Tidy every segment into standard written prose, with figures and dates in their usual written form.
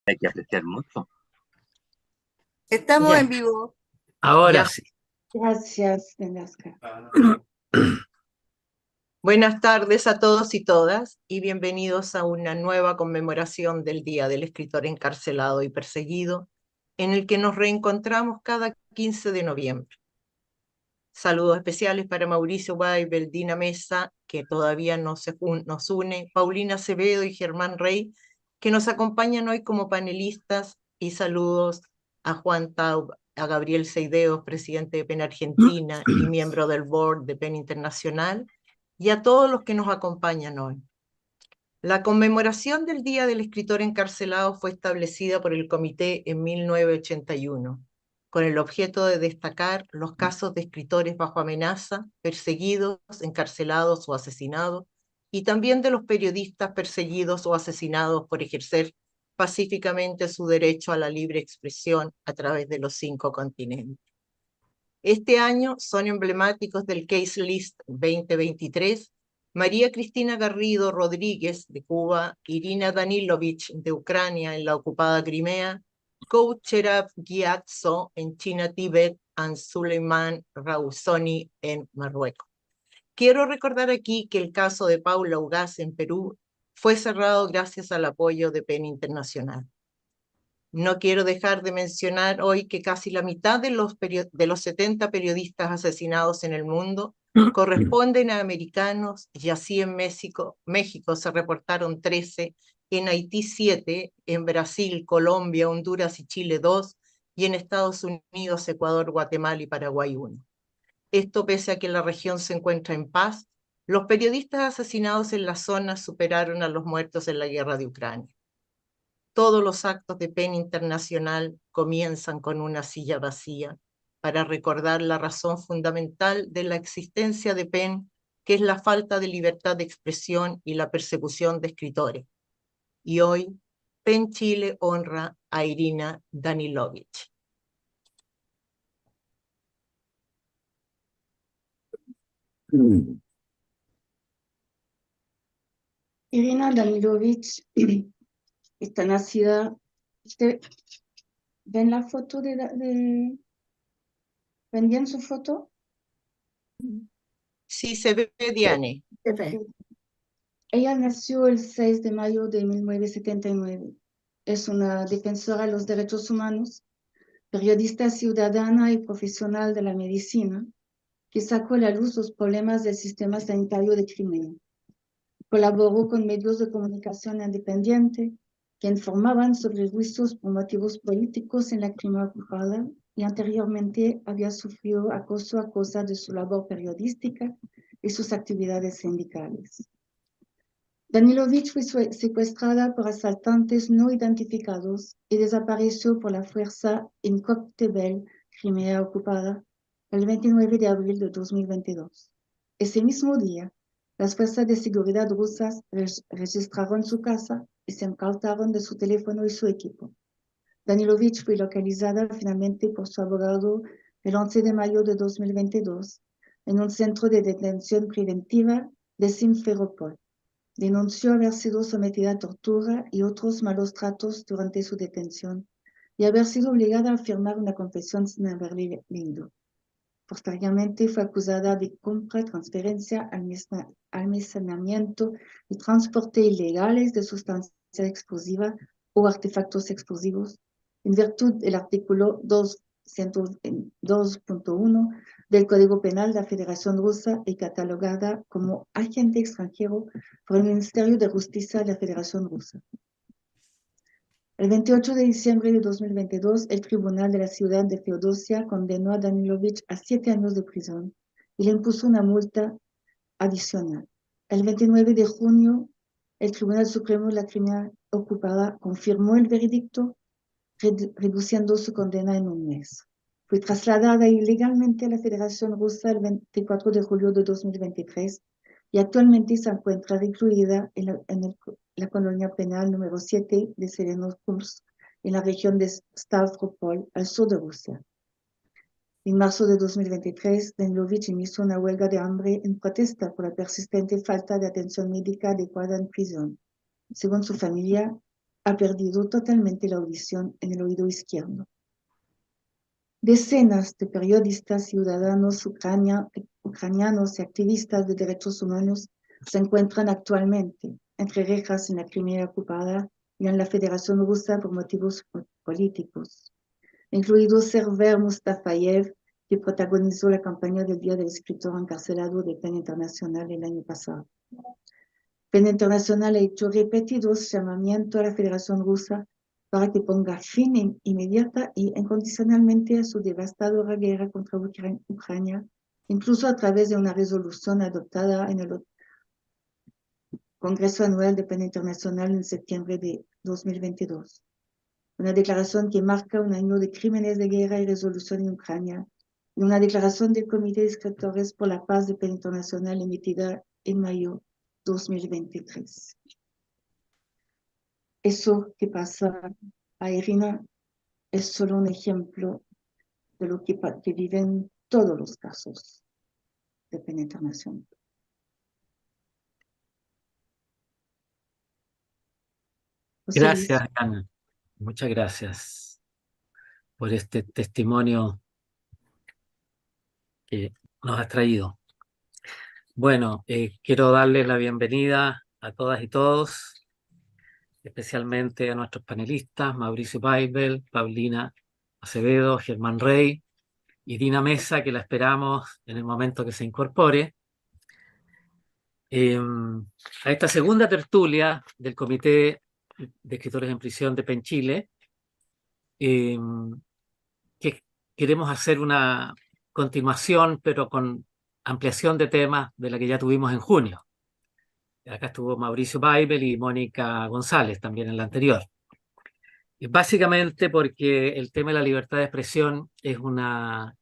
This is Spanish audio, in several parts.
Hay que apreciar mucho. Estamos Ya, en vivo. ahora Ya. sí. Gracias, Velasca. Buenas tardes a todos y todas y bienvenidos a una nueva conmemoración del Día del Escritor Encarcelado y Perseguido, en el que nos reencontramos cada 15 de noviembre. Saludos especiales para Mauricio Weibel, Dina Mesa, que todavía nos une, Paulina Acevedo y Germán Rey, que nos acompañan hoy como panelistas, y saludos a Juan Taub, a Gabriel Seideos, presidente de PEN Argentina y miembro del board de PEN Internacional, y a todos los que nos acompañan hoy. La conmemoración del Día del Escritor Encarcelado fue establecida por el Comité en 1981, con el objeto de destacar los casos de escritores bajo amenaza, perseguidos, encarcelados o asesinados, y también de los periodistas perseguidos o asesinados por ejercer pacíficamente su derecho a la libre expresión a través de los 5 continentes. Este año son emblemáticos del Case List 2023 María Cristina Garrido Rodríguez, de Cuba, Irina Danilovich, de Ucrania, en la ocupada Crimea, Koucherab Gyatso, en China, Tíbet, y Suleiman Rausoni, en Marruecos. Quiero recordar aquí que el caso de Paula Ugaz, en Perú, fue cerrado gracias al apoyo de PEN Internacional. No quiero dejar de mencionar hoy que casi la mitad de los 70 periodistas asesinados en el mundo corresponden a americanos, y así en México se reportaron 13, en Haití 7, en Brasil, Colombia, Honduras y Chile 2, y en Estados Unidos, Ecuador, Guatemala y Paraguay 1. Esto pese a que la región se encuentra en paz, los periodistas asesinados en la zona superaron a los muertos en la guerra de Ucrania. Todos los actos de PEN Internacional comienzan con una silla vacía para recordar la razón fundamental de la existencia de PEN, que es la falta de libertad de expresión y la persecución de escritores. Y hoy, PEN Chile honra a Irina Danilovich. Irina Danilovich está nacida. ¿Ven la foto ¿Ven bien su foto? Sí, se ve, Diane. Ella nació el 6 de mayo de 1979. Es una defensora de los derechos humanos, periodista ciudadana y profesional de la medicina, que sacó a la luz los problemas del sistema sanitario de Crimea. Colaboró con medios de comunicación independientes que informaban sobre juicios por motivos políticos en la Crimea ocupada, y anteriormente había sufrido acoso a causa de su labor periodística y sus actividades sindicales. Danilovich fue secuestrada por asaltantes no identificados y desapareció por la fuerza en Koktebel, Crimea ocupada, el 29 de abril de 2022. Ese mismo día, las fuerzas de seguridad rusas registraron su casa y se incautaron de su teléfono y su equipo. Danilovich fue localizada finalmente por su abogado el 11 de mayo de 2022 en un centro de detención preventiva de Simferopol. Denunció haber sido sometida a tortura y otros malos tratos durante su detención y haber sido obligada a firmar una confesión sin haberla leído. Posteriormente fue acusada de compra, transferencia, almacenamiento y transporte ilegales de sustancias explosivas o artefactos explosivos en virtud del artículo 2.1 del Código Penal de la Federación Rusa y catalogada como agente extranjero por el Ministerio de Justicia de la Federación Rusa. El 28 de diciembre de 2022, el Tribunal de la Ciudad de Feodosia condenó a Danilovich a 7 años de prisión y le impuso una multa adicional. El 29 de junio, el Tribunal Supremo de la Crimea ocupada confirmó el veredicto, reduciendo su condena en un mes. Fue trasladada ilegalmente a la Federación Rusa el 24 de julio de 2023 y actualmente se encuentra recluida en la colonia penal número 7 de Serenopolsk, en la región de Stavropol, al sur de Rusia. En marzo de 2023, Danilovich inició una huelga de hambre en protesta por la persistente falta de atención médica adecuada en prisión. Según su familia, ha perdido totalmente la audición en el oído izquierdo. Decenas de periodistas, ciudadanos ucranianos y activistas de derechos humanos se encuentran actualmente entre rejas en la Crimea ocupada y en la Federación Rusa por motivos políticos, incluido Server Mustafayev, que protagonizó la campaña del Día del Escritor Encarcelado de PEN Internacional el año pasado. PEN Internacional ha hecho repetidos llamamientos a la Federación Rusa para que ponga fin inmediata y incondicionalmente a su devastadora guerra contra Ucrania, incluso a través de una resolución adoptada en el Congreso Anual de PEN Internacional en septiembre de 2022. Una declaración que marca un año de crímenes de guerra y resolución en Ucrania, y una declaración del Comité de Escritores por la Paz de PEN Internacional emitida en mayo 2023. Eso que pasa a Irina es solo un ejemplo de lo que viven todos los casos de PEN Internacional. José Luis. Gracias, Ana. Muchas gracias por este testimonio que nos has traído. Bueno, quiero darles la bienvenida a todas y todos, especialmente a nuestros panelistas, Mauricio Weibel, Paulina Acevedo, Germán Rey y Dina Mesa, que la esperamos en el momento que se incorpore. A esta segunda tertulia del Comité de Escritores en Prisión de PEN Chile, que queremos hacer una continuación, pero con ampliación de temas de la que ya tuvimos en junio. Acá estuvo Mauricio Weibel y Mónica González también en la anterior. Y básicamente porque el tema de la libertad de expresión es una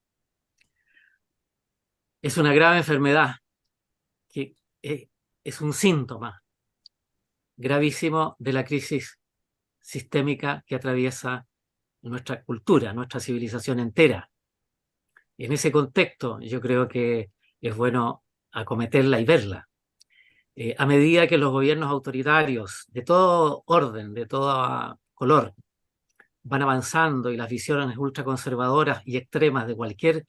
grave enfermedad que es un síntoma gravísimo de la crisis sistémica que atraviesa nuestra cultura, nuestra civilización entera. En ese contexto, yo creo que es bueno acometerla y verla. A medida que los gobiernos autoritarios de todo orden, de todo color, van avanzando y las visiones ultraconservadoras y extremas de cualquier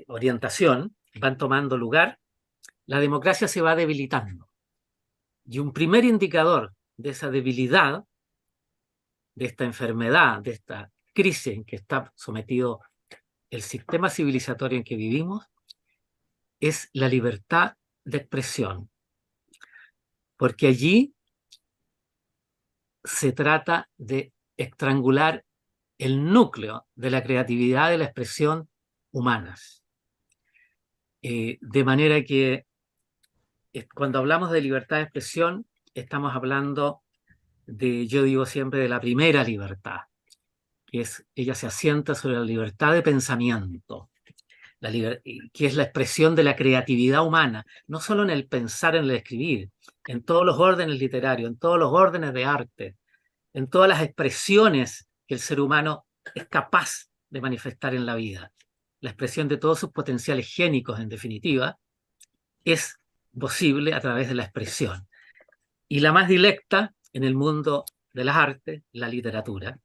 orientación van tomando lugar, la democracia se va debilitando. Y un primer indicador de esa debilidad, de esta enfermedad, de esta crisis en que está sometido el sistema civilizatorio en que vivimos, es la libertad de expresión. Porque allí se trata de estrangular el núcleo de la creatividad y la expresión humanas. De manera que cuando hablamos de libertad de expresión, estamos hablando de, yo digo siempre, de la primera libertad, ella se asienta sobre la libertad de pensamiento, que es la expresión de la creatividad humana, no solo en el pensar, en el escribir, en todos los órdenes literarios, en todos los órdenes de arte, en todas las expresiones que el ser humano es capaz de manifestar en la vida. La expresión de todos sus potenciales génicos, en definitiva, es posible a través de la expresión. Y la más directa en el mundo de las artes, la literatura,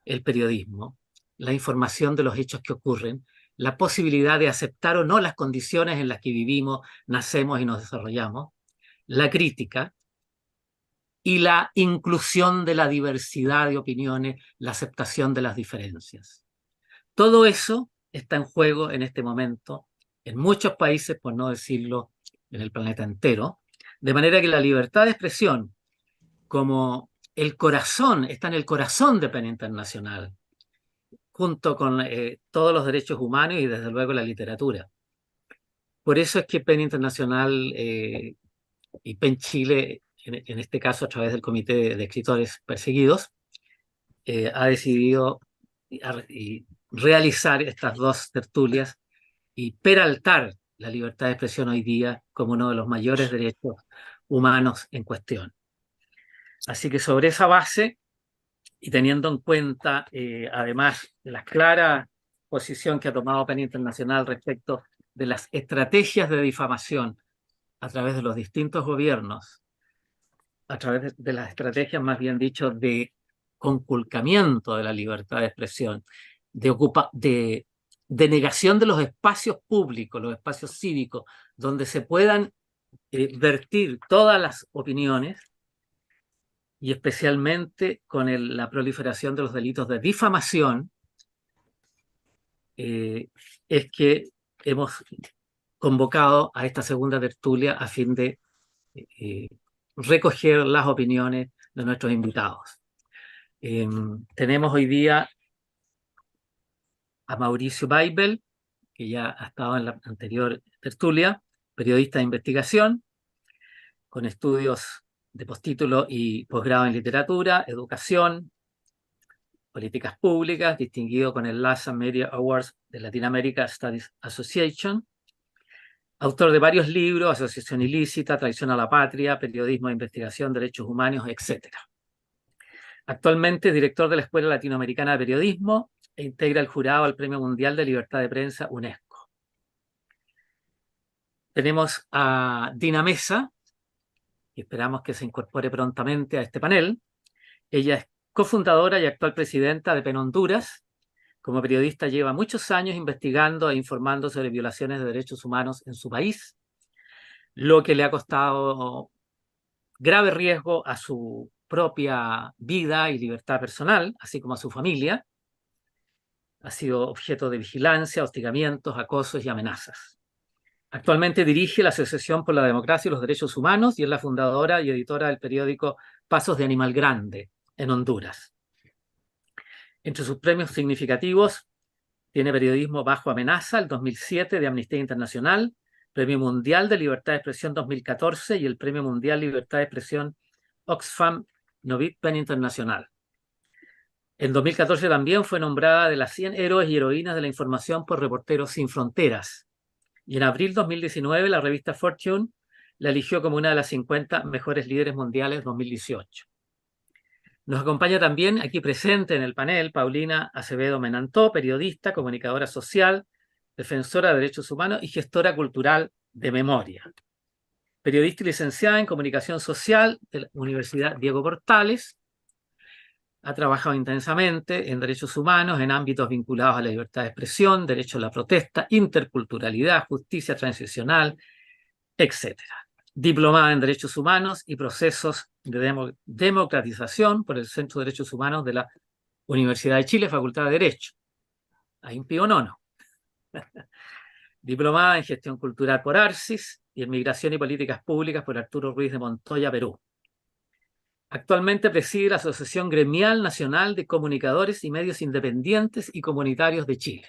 el periodismo, la información de los hechos que ocurren, la posibilidad de aceptar o no las condiciones en las que vivimos, nacemos y nos desarrollamos, la crítica y la inclusión de la diversidad de opiniones, la aceptación de las diferencias. Todo eso está en juego en este momento en muchos países, por no decirlo en el planeta entero, de manera que la libertad de expresión, como el corazón, está en el corazón de PEN Internacional, junto con todos los derechos humanos y desde luego la literatura. Por eso es que PEN Internacional y PEN Chile, en este caso a través del Comité de Escritores Perseguidos, ha decidido realizar estas dos tertulias y peraltar la libertad de expresión hoy día como uno de los mayores derechos humanos en cuestión. Así que sobre esa base, y teniendo en cuenta, además, la clara posición que ha tomado PEN Internacional respecto de las estrategias de difamación a través de los distintos gobiernos a través de las estrategias, más bien dicho, de conculcamiento de la libertad de expresión, de negación de los espacios públicos, los espacios cívicos, donde se puedan vertir todas las opiniones, y especialmente con la proliferación de los delitos de difamación, es que hemos convocado a esta segunda tertulia a fin de recoger las opiniones de nuestros invitados. Tenemos hoy día a Mauricio Weibel, que ya ha estado en la anterior tertulia, periodista de investigación, con estudios de postítulo y posgrado en literatura, educación, políticas públicas, distinguido con el LASA Media Awards de Latin America Studies Association, autor de varios libros: Asociación ilícita, Traición a la patria, Periodismo de investigación, Derechos humanos, etc. Actualmente es director de la Escuela Latinoamericana de Periodismo e integra el jurado al Premio Mundial de Libertad de Prensa UNESCO. Tenemos a Dina Mesa, y esperamos que se incorpore prontamente a este panel. Ella es cofundadora y actual presidenta de PEN Honduras. Como periodista lleva muchos años investigando e informando sobre violaciones de derechos humanos en su país, lo que le ha costado grave riesgo a su propia vida y libertad personal, así como a su familia. Ha sido objeto de vigilancia, hostigamientos, acosos y amenazas. Actualmente dirige la Asociación por la Democracia y los Derechos Humanos y es la fundadora y editora del periódico Pasos de Animal Grande en Honduras. Entre sus premios significativos tiene Periodismo bajo amenaza, el 2007, de Amnistía Internacional, Premio Mundial de Libertad de Expresión 2014 y el Premio Mundial de Libertad de Expresión Oxfam Novit PEN Internacional. En 2014 también fue nombrada de las 100 héroes y heroínas de la información por Reporteros Sin Fronteras. Y en abril de 2019 la revista Fortune la eligió como una de las 50 mejores líderes mundiales 2018. Nos acompaña también aquí presente en el panel Paulina Acevedo Menantó, periodista, comunicadora social, defensora de derechos humanos y gestora cultural de memoria. Periodista y licenciada en comunicación social de la Universidad Diego Portales. Ha trabajado intensamente en derechos humanos en ámbitos vinculados a la libertad de expresión, derecho a la protesta, interculturalidad, justicia transicional, etc. Diplomada en Derechos Humanos y Procesos de Democratización por el Centro de Derechos Humanos de la Universidad de Chile, Facultad de Derecho. Ahí un pío nono. Diplomada en Gestión Cultural por ARCIS y en Migración y Políticas Públicas por Arturo Ruiz de Montoya, Perú. Actualmente preside la Asociación Gremial Nacional de Comunicadores y Medios Independientes y Comunitarios de Chile.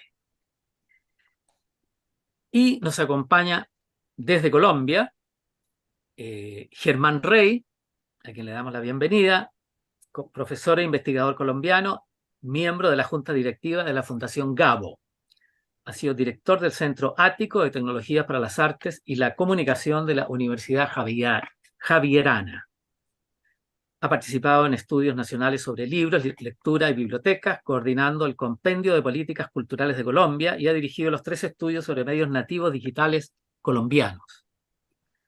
Y nos acompaña desde Colombia Germán Rey, a quien le damos la bienvenida, profesor e investigador colombiano, miembro de la Junta Directiva de la Fundación Gabo. Ha sido director del Centro Ático de Tecnologías para las Artes y la Comunicación de la Universidad Javierana. Ha participado en estudios nacionales sobre libros, lectura y bibliotecas, coordinando el Compendio de Políticas Culturales de Colombia, y ha dirigido los 3 estudios sobre medios nativos digitales colombianos.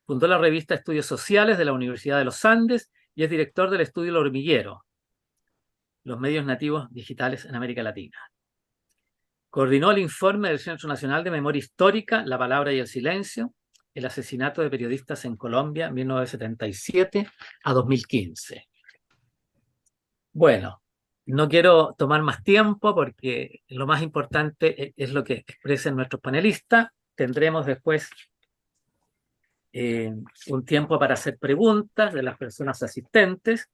Fundó la revista Estudios Sociales de la Universidad de los Andes y es director del estudio El Hormiguero, los medios nativos digitales en América Latina. Coordinó el informe del Centro Nacional de Memoria Histórica, La Palabra y el Silencio, el asesinato de periodistas en Colombia, 1977 a 2015. Bueno, no quiero tomar más tiempo porque lo más importante es lo que expresen nuestros panelistas. Tendremos después un tiempo para hacer preguntas de las personas asistentes.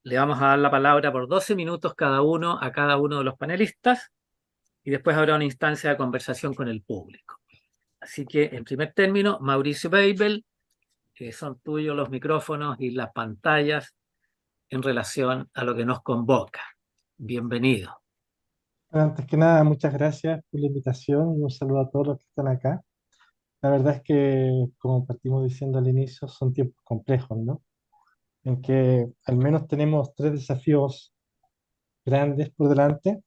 Le vamos a dar la palabra por 12 minutos cada uno a cada uno de los panelistas y después habrá una instancia de conversación con el público. Así que, en primer término, Mauricio Weibel, son tuyos los micrófonos y las pantallas en relación a lo que nos convoca. Bienvenido. Antes que nada, muchas gracias por la invitación y un saludo a todos los que están acá. La verdad es que, como partimos diciendo al inicio, son tiempos complejos, ¿no? En que al menos tenemos 3 desafíos grandes por delante: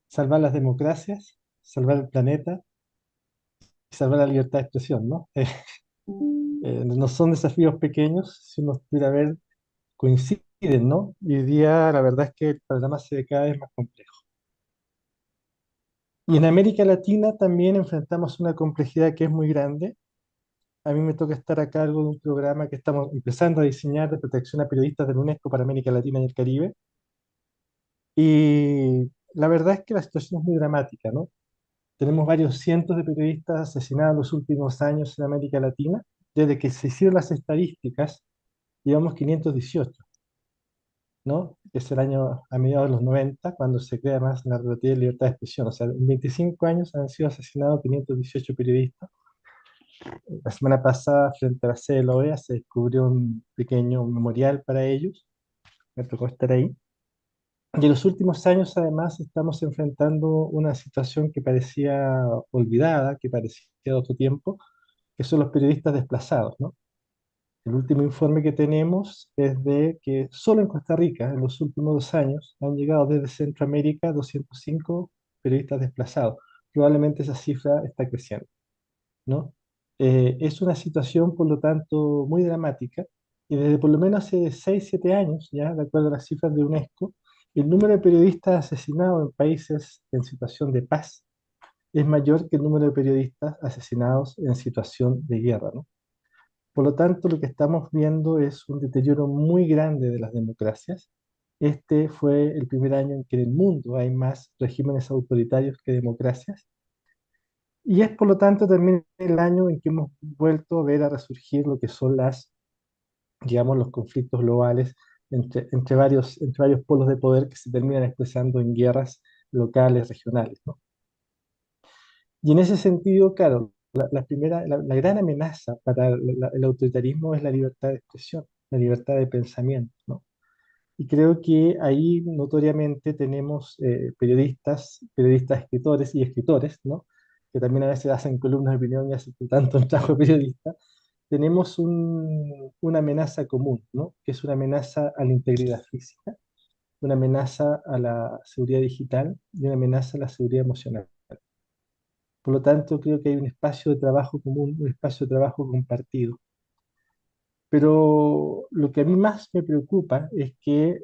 salvar las democracias, salvar el planeta y salvar la libertad de expresión, ¿no? No son desafíos pequeños, si uno pudiera ver, coinciden, ¿no? Y hoy día la verdad es que el panorama se ve cada vez más complejo. Y en América Latina también enfrentamos una complejidad que es muy grande. A mí me toca estar a cargo de un programa que estamos empezando a diseñar de protección a periodistas de la UNESCO para América Latina y el Caribe. Y la verdad es que la situación es muy dramática, ¿no? Tenemos varios cientos de periodistas asesinados en los últimos años en América Latina. Desde que se hicieron las estadísticas, llevamos 518, ¿no? Es el año a mediados de los 90 cuando se crea más la relativa libertad de expresión. O sea, en 25 años han sido asesinados 518 periodistas. La semana pasada, frente a la sede de la OEA, se descubrió un pequeño memorial para ellos. Me tocó estar ahí. Y en los últimos años, además, estamos enfrentando una situación que parecía olvidada, que parecía de otro tiempo, que son los periodistas desplazados, ¿no? El último informe que tenemos es de que solo en Costa Rica, en los últimos 2 años, han llegado desde Centroamérica 205 periodistas desplazados. Probablemente esa cifra está creciendo, ¿no? Es una situación, por lo tanto, muy dramática y desde por lo menos hace 6 7 años, ya, de acuerdo a las cifras de UNESCO, el número de periodistas asesinados en países en situación de paz es mayor que el número de periodistas asesinados en situación de guerra, ¿no? Por lo tanto, lo que estamos viendo es un deterioro muy grande de las democracias. Este fue el primer año en que en el mundo hay más regímenes autoritarios que democracias. Y es por lo tanto también el año en que hemos vuelto a ver a resurgir lo que son digamos, los conflictos globales entre varios polos de poder que se terminan expresando en guerras locales, regionales, ¿no? Y en ese sentido, claro, la gran amenaza para el autoritarismo es la libertad de expresión, la libertad de pensamiento, ¿no? Y creo que ahí notoriamente tenemos periodistas, escritores y escritores, ¿no? Que también a veces hacen columnas de opinión y hacen tanto un trabajo de periodista. Tenemos una amenaza común, ¿no? Que es una amenaza a la integridad física, una amenaza a la seguridad digital y una amenaza a la seguridad emocional. Por lo tanto, creo que hay un espacio de trabajo común, un espacio de trabajo compartido. Pero lo que a mí más me preocupa es que,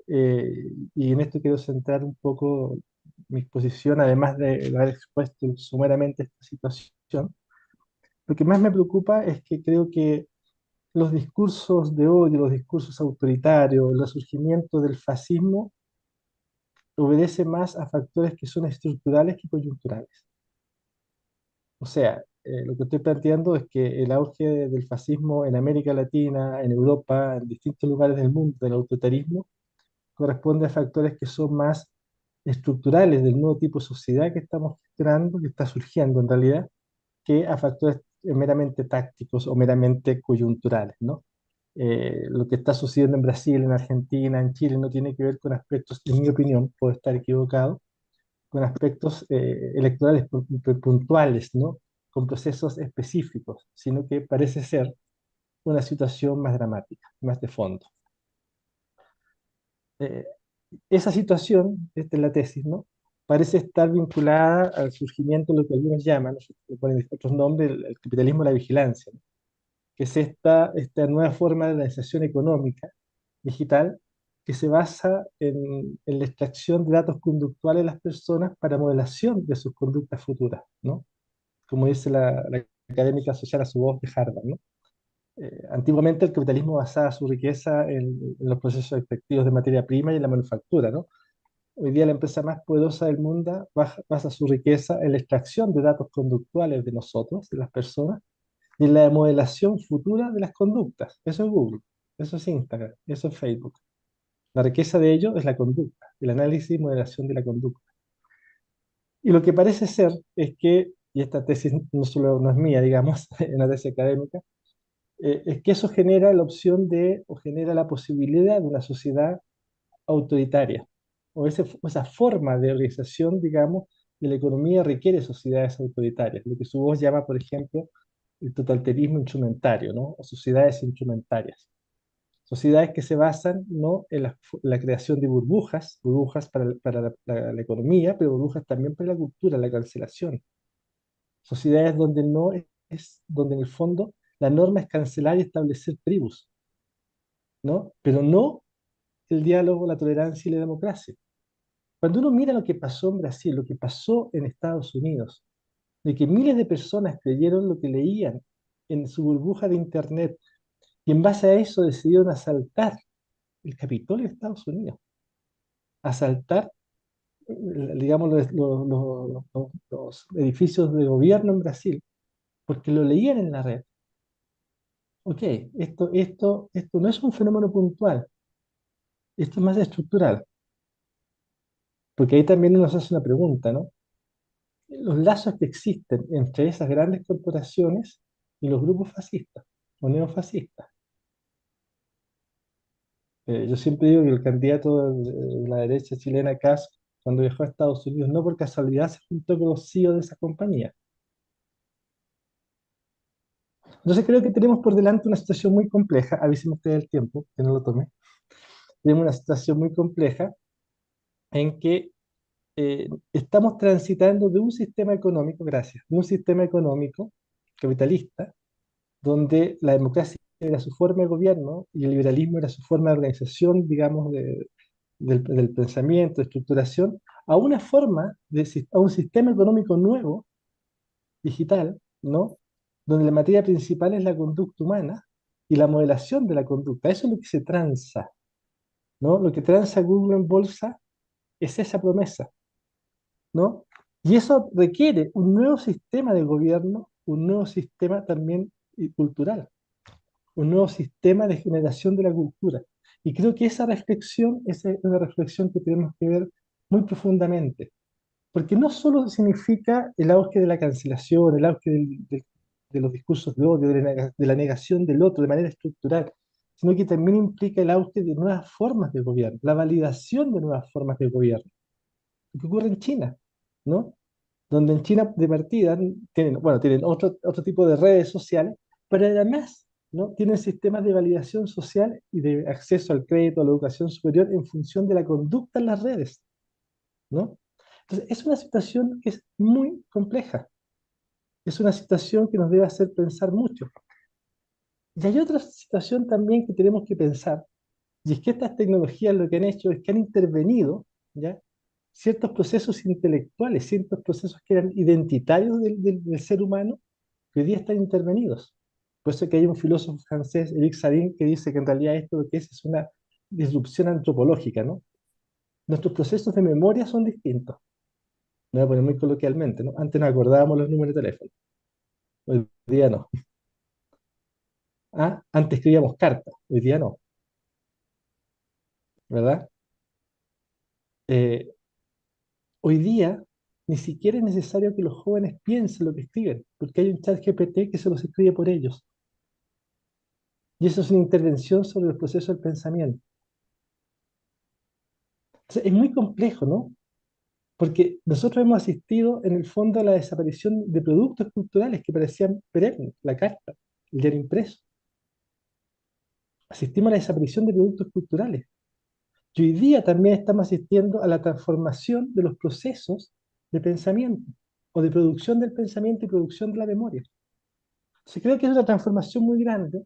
y en esto quiero centrar un poco mi exposición, además de haber expuesto sumeramente esta situación, lo que más me preocupa es que creo que los discursos de odio, los discursos autoritarios, el resurgimiento del fascismo obedece más a factores que son estructurales que coyunturales. O sea, lo que estoy planteando es que el auge del fascismo en América Latina, en Europa, en distintos lugares del mundo, del autoritarismo, corresponde a factores que son más estructurales del nuevo tipo de sociedad que estamos creando, que está surgiendo en realidad, que a factores meramente tácticos o meramente coyunturales, ¿no? Lo que está sucediendo en Brasil, en Argentina, en Chile, no tiene que ver con aspectos, en mi opinión, puedo estar equivocado, con aspectos electorales puntuales, ¿no? Con procesos específicos, sino que parece ser una situación más dramática, más de fondo. Eh, Esa situación, esta es la tesis, ¿no? Parece estar vinculada al surgimiento de lo que algunos llaman, le ponen otros nombres, el capitalismo de la vigilancia, ¿no? Que es esta nueva forma de organización económica digital que se basa en la extracción de datos conductuales de las personas para modelación de sus conductas futuras, ¿no? Como dice la académica social a su voz de Harvard, ¿no? Antiguamente el capitalismo basaba su riqueza en los procesos extractivos de materia prima y en la manufactura, ¿no? Hoy día la empresa más poderosa del mundo basa su riqueza en la extracción de datos conductuales de nosotros, de las personas, y en la modelación futura de las conductas. Eso es Google, eso es Instagram, eso es Facebook. La riqueza de ello es la conducta, el análisis y modelación de la conducta. Y lo que parece ser es que, y esta tesis no solo no es mía, digamos, es una tesis académica, es que eso genera la opción de, o genera la posibilidad de una sociedad autoritaria, o esa forma de organización, digamos, de la economía requiere sociedades autoritarias, lo que su voz llama, por ejemplo, el totalitarismo instrumentario, ¿no? O sociedades instrumentarias. Sociedades que se basan, ¿no?, en la creación de burbujas para la economía, pero burbujas también para la cultura, la cancelación. Sociedades donde no donde en el fondo La norma es cancelar y establecer tribus, ¿no? Pero no el diálogo, la tolerancia y la democracia. Cuando uno mira lo que pasó en Brasil, lo que pasó en Estados Unidos, de que miles de personas creyeron lo que leían en su burbuja de Internet y en base a eso decidieron asaltar el Capitolio de Estados Unidos, asaltar, digamos, los edificios de gobierno en Brasil, porque lo leían en la red. Ok, esto no es un fenómeno puntual, esto es más estructural, porque ahí también nos hace una pregunta, ¿no? Los lazos que existen entre esas grandes corporaciones y los grupos fascistas o neofascistas. Yo siempre digo que el candidato de la derecha chilena, Kast, cuando viajó a Estados Unidos, no por casualidad se juntó con los CEO de esa compañía. Entonces creo que tenemos por delante una situación muy compleja, avísenme ustedes el tiempo, que no lo tomé. Tenemos una situación muy compleja en que estamos transitando de un sistema económico, gracias, de un sistema económico capitalista, donde la democracia era su forma de gobierno y el liberalismo era su forma de organización, digamos, del pensamiento, de estructuración, a una forma, a un sistema económico nuevo, digital, ¿no? Donde la materia principal es la conducta humana y la modelación de la conducta. Eso es lo que se transa, ¿no? Lo que transa Google en bolsa es esa promesa, ¿no? Y eso requiere un nuevo sistema de gobierno, un nuevo sistema también cultural, un nuevo sistema de generación de la cultura. Y creo que esa es una reflexión que tenemos que ver muy profundamente, porque no solo significa el auge de la cancelación, el auge de los discursos de odio, de la negación del otro de manera estructural, sino que también implica el auge de nuevas formas de gobierno, la validación de nuevas formas de gobierno. Lo que ocurre en China, ¿no? Donde en China de partida tienen, bueno, tienen otro tipo de redes sociales, pero además, ¿no? Tienen sistemas de validación social y de acceso al crédito, a la educación superior en función de la conducta en las redes, ¿no? Entonces, es una situación que es muy compleja, es una situación que nos debe hacer pensar mucho. Y hay otra situación también que tenemos que pensar, y es que estas tecnologías lo que han hecho es que han intervenido, ¿ya? Ciertos procesos intelectuales, ciertos procesos que eran identitarios del ser humano, que hoy día están intervenidos. Por eso que hay un filósofo francés, Eric Sadin, que dice que en realidad esto lo que es una disrupción antropológica, ¿no? Nuestros procesos de memoria son distintos. Me voy a poner muy coloquialmente, ¿no? Antes nos acordábamos los números de teléfono, hoy día no. Ah, antes escribíamos cartas, hoy día no, ¿verdad? Eh, Hoy día ni siquiera es necesario que los jóvenes piensen lo que escriben, porque hay un chat GPT que se los escribe por ellos. Y eso es una intervención sobre el proceso del pensamiento. Entonces, es muy complejo, ¿no? Porque nosotros hemos asistido en el fondo a la desaparición de productos culturales que parecían perennes, la carta, el diario impreso. Asistimos a la desaparición de productos culturales. Y hoy día también estamos asistiendo a la transformación de los procesos de pensamiento o de producción del pensamiento y producción de la memoria. Entonces creo que es una transformación muy grande,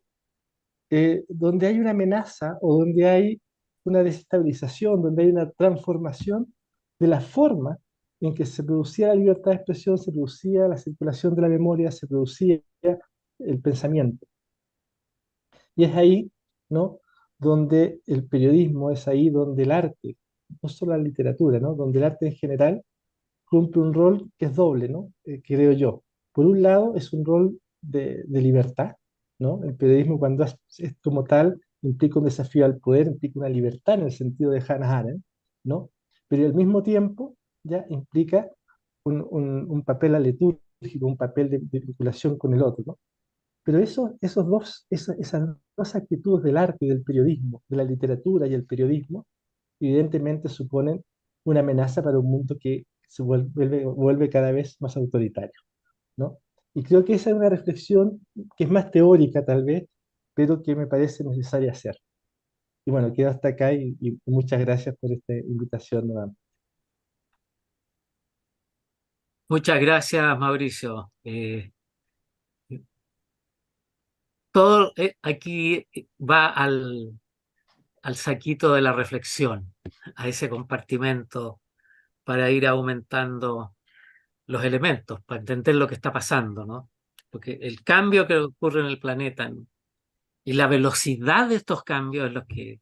donde hay una amenaza o donde hay una desestabilización, donde hay una transformación de la forma en que se producía la libertad de expresión, se producía la circulación de la memoria, se producía el pensamiento. Y es ahí, ¿no? Donde el periodismo, es ahí donde el arte, no solo la literatura, ¿no? Donde el arte en general cumple un rol que es doble, ¿no? Creo yo. Por un lado, es un rol de libertad, ¿no? El periodismo cuando es como tal implica un desafío al poder, implica una libertad en el sentido de Hannah Arendt, ¿no? Pero al mismo tiempo ya implica un papel aletúrgico, un papel de vinculación con el otro, ¿no? Pero esas dos actitudes del arte y del periodismo, de la literatura y el periodismo, evidentemente suponen una amenaza para un mundo que vuelve cada vez más autoritario, ¿no? Y creo que esa es una reflexión que es más teórica tal vez, pero que me parece necesaria hacer. Y bueno, quedo hasta acá y muchas gracias por esta invitación nuevamente. Muchas gracias, Mauricio. todo aquí va al saquito de la reflexión, a ese compartimento para ir aumentando los elementos, para entender lo que está pasando, ¿no? Porque el cambio que ocurre en el planeta, ¿no? Y la velocidad de estos cambios es los que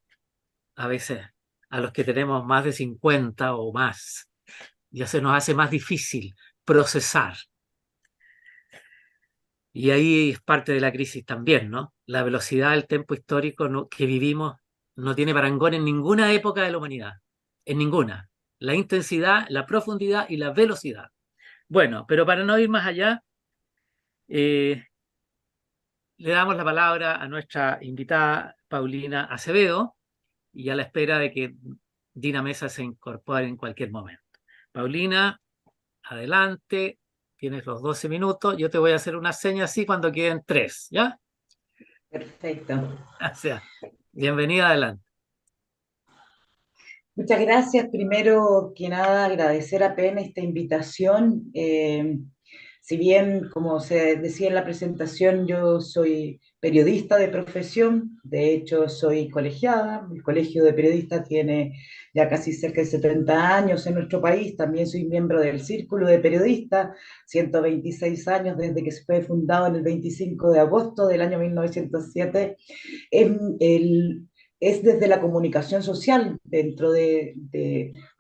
a veces, a los que tenemos más de 50 o más, ya se nos hace más difícil procesar. Y ahí es parte de la crisis también, ¿no? La velocidad del tiempo histórico que vivimos no tiene parangón en ninguna época de la humanidad, en ninguna. La intensidad, la profundidad y la velocidad. Bueno, pero para no ir más allá, eh, le damos la palabra a nuestra invitada Paulina Acevedo y a la espera de que Dina Mesa se incorpore en cualquier momento. Paulina, adelante, tienes los 12 minutos. Yo te voy a hacer una seña así cuando queden 3, ¿ya? Perfecto. O sea, bienvenida, adelante. Muchas gracias. Primero que nada, agradecer a PEN esta invitación. Si bien, como se decía en la presentación, yo soy periodista de profesión, de hecho soy colegiada, el Colegio de Periodistas tiene ya casi cerca de 70 años en nuestro país, también soy miembro del Círculo de Periodistas, 126 años desde que se fue fundado en el 25 de agosto del año 1907. El, es desde la comunicación social, dentro de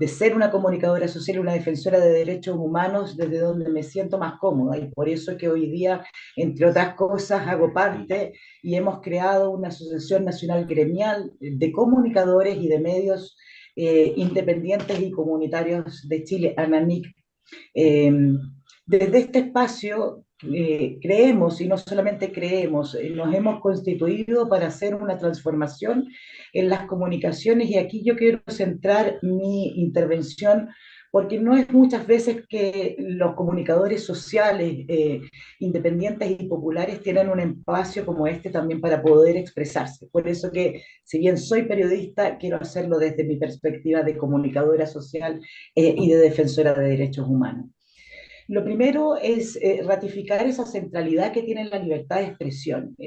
ser una comunicadora social y una defensora de derechos humanos, desde donde me siento más cómoda. Y por eso que hoy día, entre otras cosas, hago parte y hemos creado una Asociación Nacional Gremial de Comunicadores y de Medios Independientes y Comunitarios de Chile, ANAMIC. Eh, Desde este espacio creemos, y no solamente creemos, nos hemos constituido para hacer una transformación en las comunicaciones, y aquí yo quiero centrar mi intervención porque no es muchas veces que los comunicadores sociales, independientes y populares tienen un espacio como este también para poder expresarse. Por eso que, si bien soy periodista, quiero hacerlo desde mi perspectiva de comunicadora social y de defensora de derechos humanos. Lo primero es ratificar esa centralidad que tiene la libertad de expresión.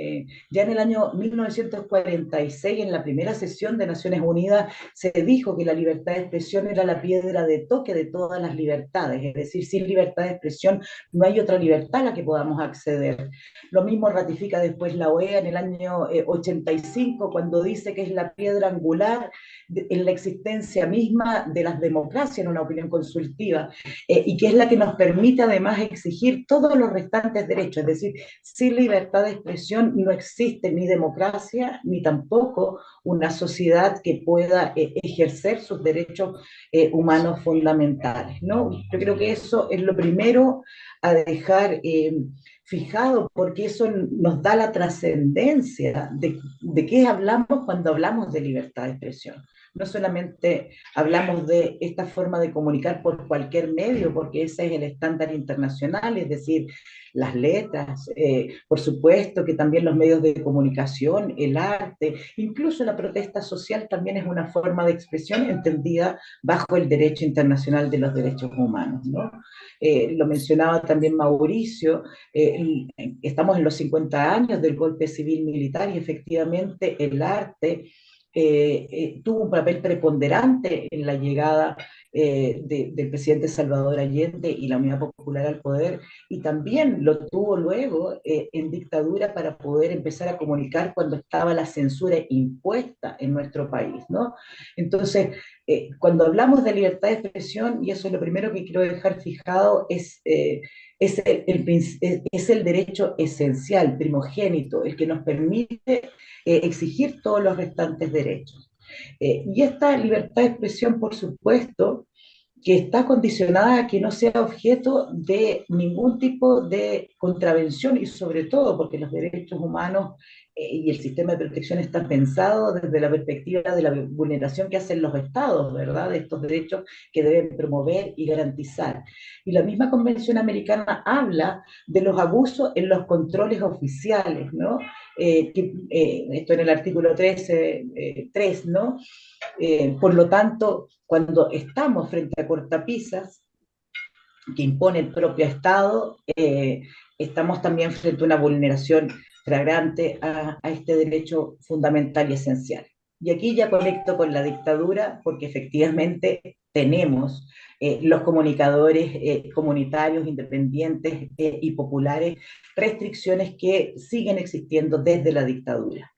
Ya en el año 1946, en la primera sesión de Naciones Unidas, se dijo que la libertad de expresión era la piedra de toque de todas las libertades, es decir, sin libertad de expresión no hay otra libertad a la que podamos acceder. Lo mismo ratifica después la OEA en el año 85, cuando dice que es la piedra angular en la existencia misma de las democracias en una opinión consultiva, y que es la que nos permite además exigir todos los restantes derechos. Es decir, sin libertad de expresión no existe ni democracia ni tampoco una sociedad que pueda ejercer sus derechos humanos fundamentales, ¿no? Yo creo que eso es lo primero a dejar fijado, porque eso nos da la trascendencia de qué hablamos cuando hablamos de libertad de expresión. No solamente hablamos de esta forma de comunicar por cualquier medio, porque ese es el estándar internacional, es decir, las letras, por supuesto que también los medios de comunicación, el arte, incluso la protesta social también es una forma de expresión entendida bajo el derecho internacional de los derechos humanos, ¿no? Lo mencionaba también Mauricio, estamos en los 50 años del golpe civil militar y efectivamente el arte tuvo un papel preponderante en la llegada del presidente Salvador Allende y la Unidad Popular al poder, y también lo tuvo luego en dictadura para poder empezar a comunicar cuando estaba la censura impuesta en nuestro país, ¿no? Entonces, cuando hablamos de libertad de expresión, y eso es lo primero que quiero dejar fijado, es el derecho esencial, primogénito, el que nos permite exigir todos los restantes derechos. Y esta libertad de expresión, por supuesto, que está condicionada a que no sea objeto de ningún tipo de contravención, y sobre todo porque los derechos humanos y el sistema de protección están pensados desde la perspectiva de la vulneración que hacen los estados, ¿verdad?, de estos derechos que deben promover y garantizar. Y la misma Convención Americana habla de los abusos en los controles oficiales, ¿no? Esto en el artículo 3, ¿no? Por lo tanto, cuando estamos frente a cortapisas que impone el propio Estado, estamos también frente a una vulneración flagrante a este derecho fundamental y esencial. Y aquí ya conecto con la dictadura, porque efectivamente tenemos los comunicadores comunitarios, independientes y populares, restricciones que siguen existiendo desde la dictadura.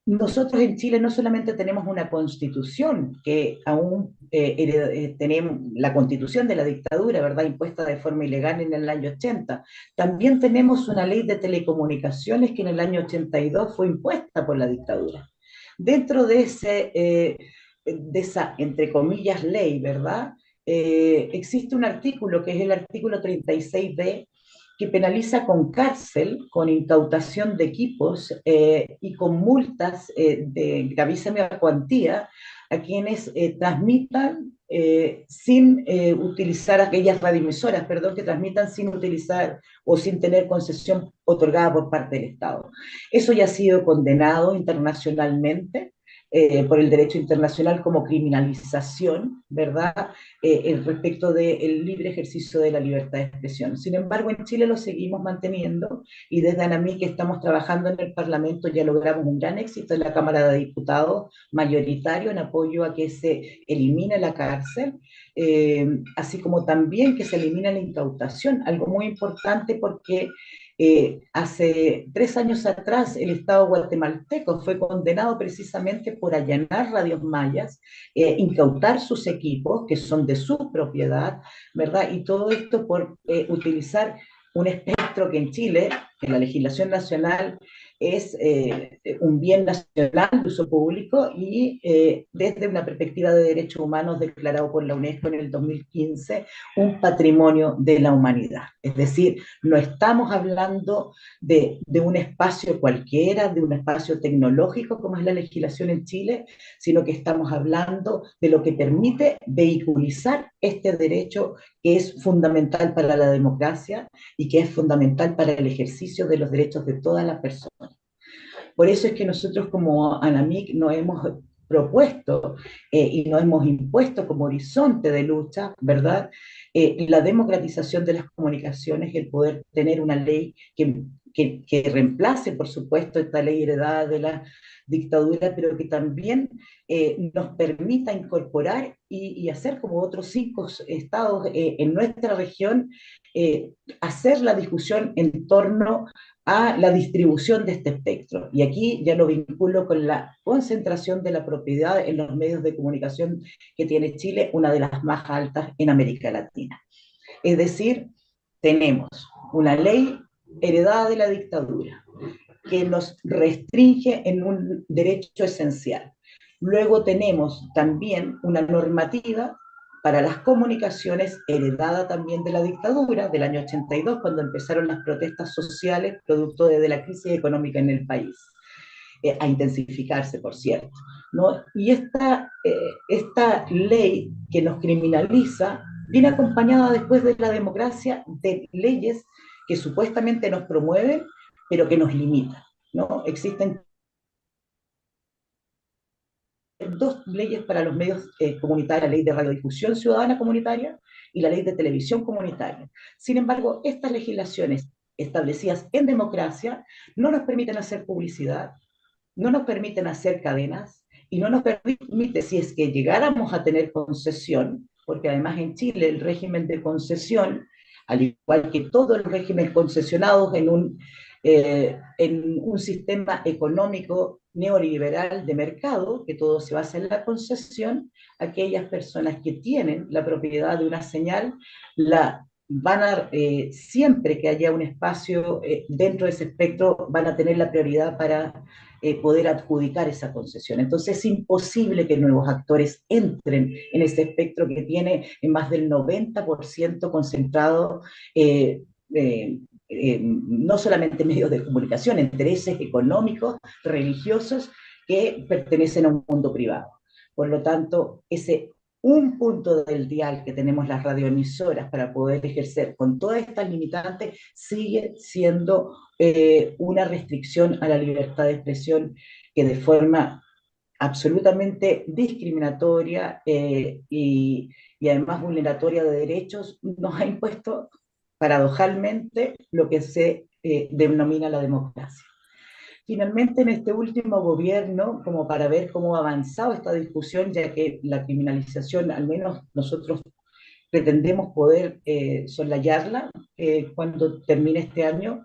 Nosotros en Chile no solamente tenemos una constitución, que aún tenemos la constitución de la dictadura, ¿verdad?, impuesta de forma ilegal en el año 80, también tenemos una ley de telecomunicaciones que en el año 82 fue impuesta por la dictadura. Dentro de esa, entre comillas, ley, ¿verdad? Existe un artículo que es el artículo 36B, que penaliza con cárcel, con incautación de equipos y con multas de gravísima cuantía a quienes transmitan sin utilizar aquellas radioemisoras, perdón, que transmitan sin utilizar o sin tener concesión otorgada por parte del Estado. Eso ya ha sido condenado internacionalmente por el derecho internacional como criminalización, ¿verdad?, respecto del libre ejercicio de la libertad de expresión. Sin embargo, en Chile lo seguimos manteniendo y desde ANAMIC estamos trabajando en el Parlamento, ya logramos un gran éxito en la Cámara de Diputados, mayoritario en apoyo a que se elimine la cárcel, así como también que se elimine la incautación, algo muy importante porque hace 3 años atrás el Estado guatemalteco fue condenado precisamente por allanar radios mayas, incautar sus equipos, que son de su propiedad, ¿verdad? Y todo esto por utilizar un espectro que en Chile, en la legislación nacional, es un bien nacional de uso público y desde una perspectiva de derechos humanos declarado por la UNESCO en el 2015, un patrimonio de la humanidad. Es decir, no estamos hablando de un espacio cualquiera, de un espacio tecnológico como es la legislación en Chile, sino que estamos hablando de lo que permite vehiculizar este derecho que es fundamental para la democracia y que es fundamental para el ejercicio de los derechos de todas las personas. Por eso es que nosotros como ANAMIC nos hemos propuesto y nos hemos impuesto como horizonte de lucha, ¿verdad?, la democratización de las comunicaciones, el poder tener una ley que reemplace, por supuesto, esta ley heredada de la dictadura, pero que también nos permita incorporar y hacer como otros 5 estados en nuestra región, hacer la discusión en torno a la distribución de este espectro. Y aquí ya lo vinculo con la concentración de la propiedad en los medios de comunicación que tiene Chile, una de las más altas en América Latina. Es decir, tenemos una ley heredada de la dictadura que nos restringe en un derecho esencial. Luego tenemos también una normativa para las comunicaciones heredada también de la dictadura del año 82, cuando empezaron las protestas sociales producto de la crisis económica en el país, a intensificarse, por cierto, ¿no? Y esta ley que nos criminaliza viene acompañada después de la democracia de leyes que supuestamente nos promueven, pero que nos limitan, ¿no? Existen 2 leyes para los medios comunitarios, la ley de radiodifusión ciudadana comunitaria y la ley de televisión comunitaria. Sin embargo, estas legislaciones establecidas en democracia no nos permiten hacer publicidad, no nos permiten hacer cadenas y no nos permite, si es que llegáramos a tener concesión, porque además en Chile el régimen de concesión, al igual que todos los regímenes concesionados en un sistema económico neoliberal de mercado, que todo se basa en la concesión, aquellas personas que tienen la propiedad de una señal la van a, siempre que haya un espacio dentro de ese espectro, van a tener la prioridad para poder adjudicar esa concesión. Entonces es imposible que nuevos actores entren en ese espectro que tiene en más del 90% concentrado no solamente medios de comunicación, intereses económicos, religiosos, que pertenecen a un mundo privado. Por lo tanto, ese un punto del dial que tenemos las radioemisoras para poder ejercer con todas estas limitantes sigue siendo una restricción a la libertad de expresión que de forma absolutamente discriminatoria y además vulneratoria de derechos nos ha impuesto paradojalmente lo que se denomina la democracia. Finalmente, en este último gobierno, como para ver cómo ha avanzado esta discusión, ya que la criminalización, al menos nosotros pretendemos poder soslayarla cuando termine este año,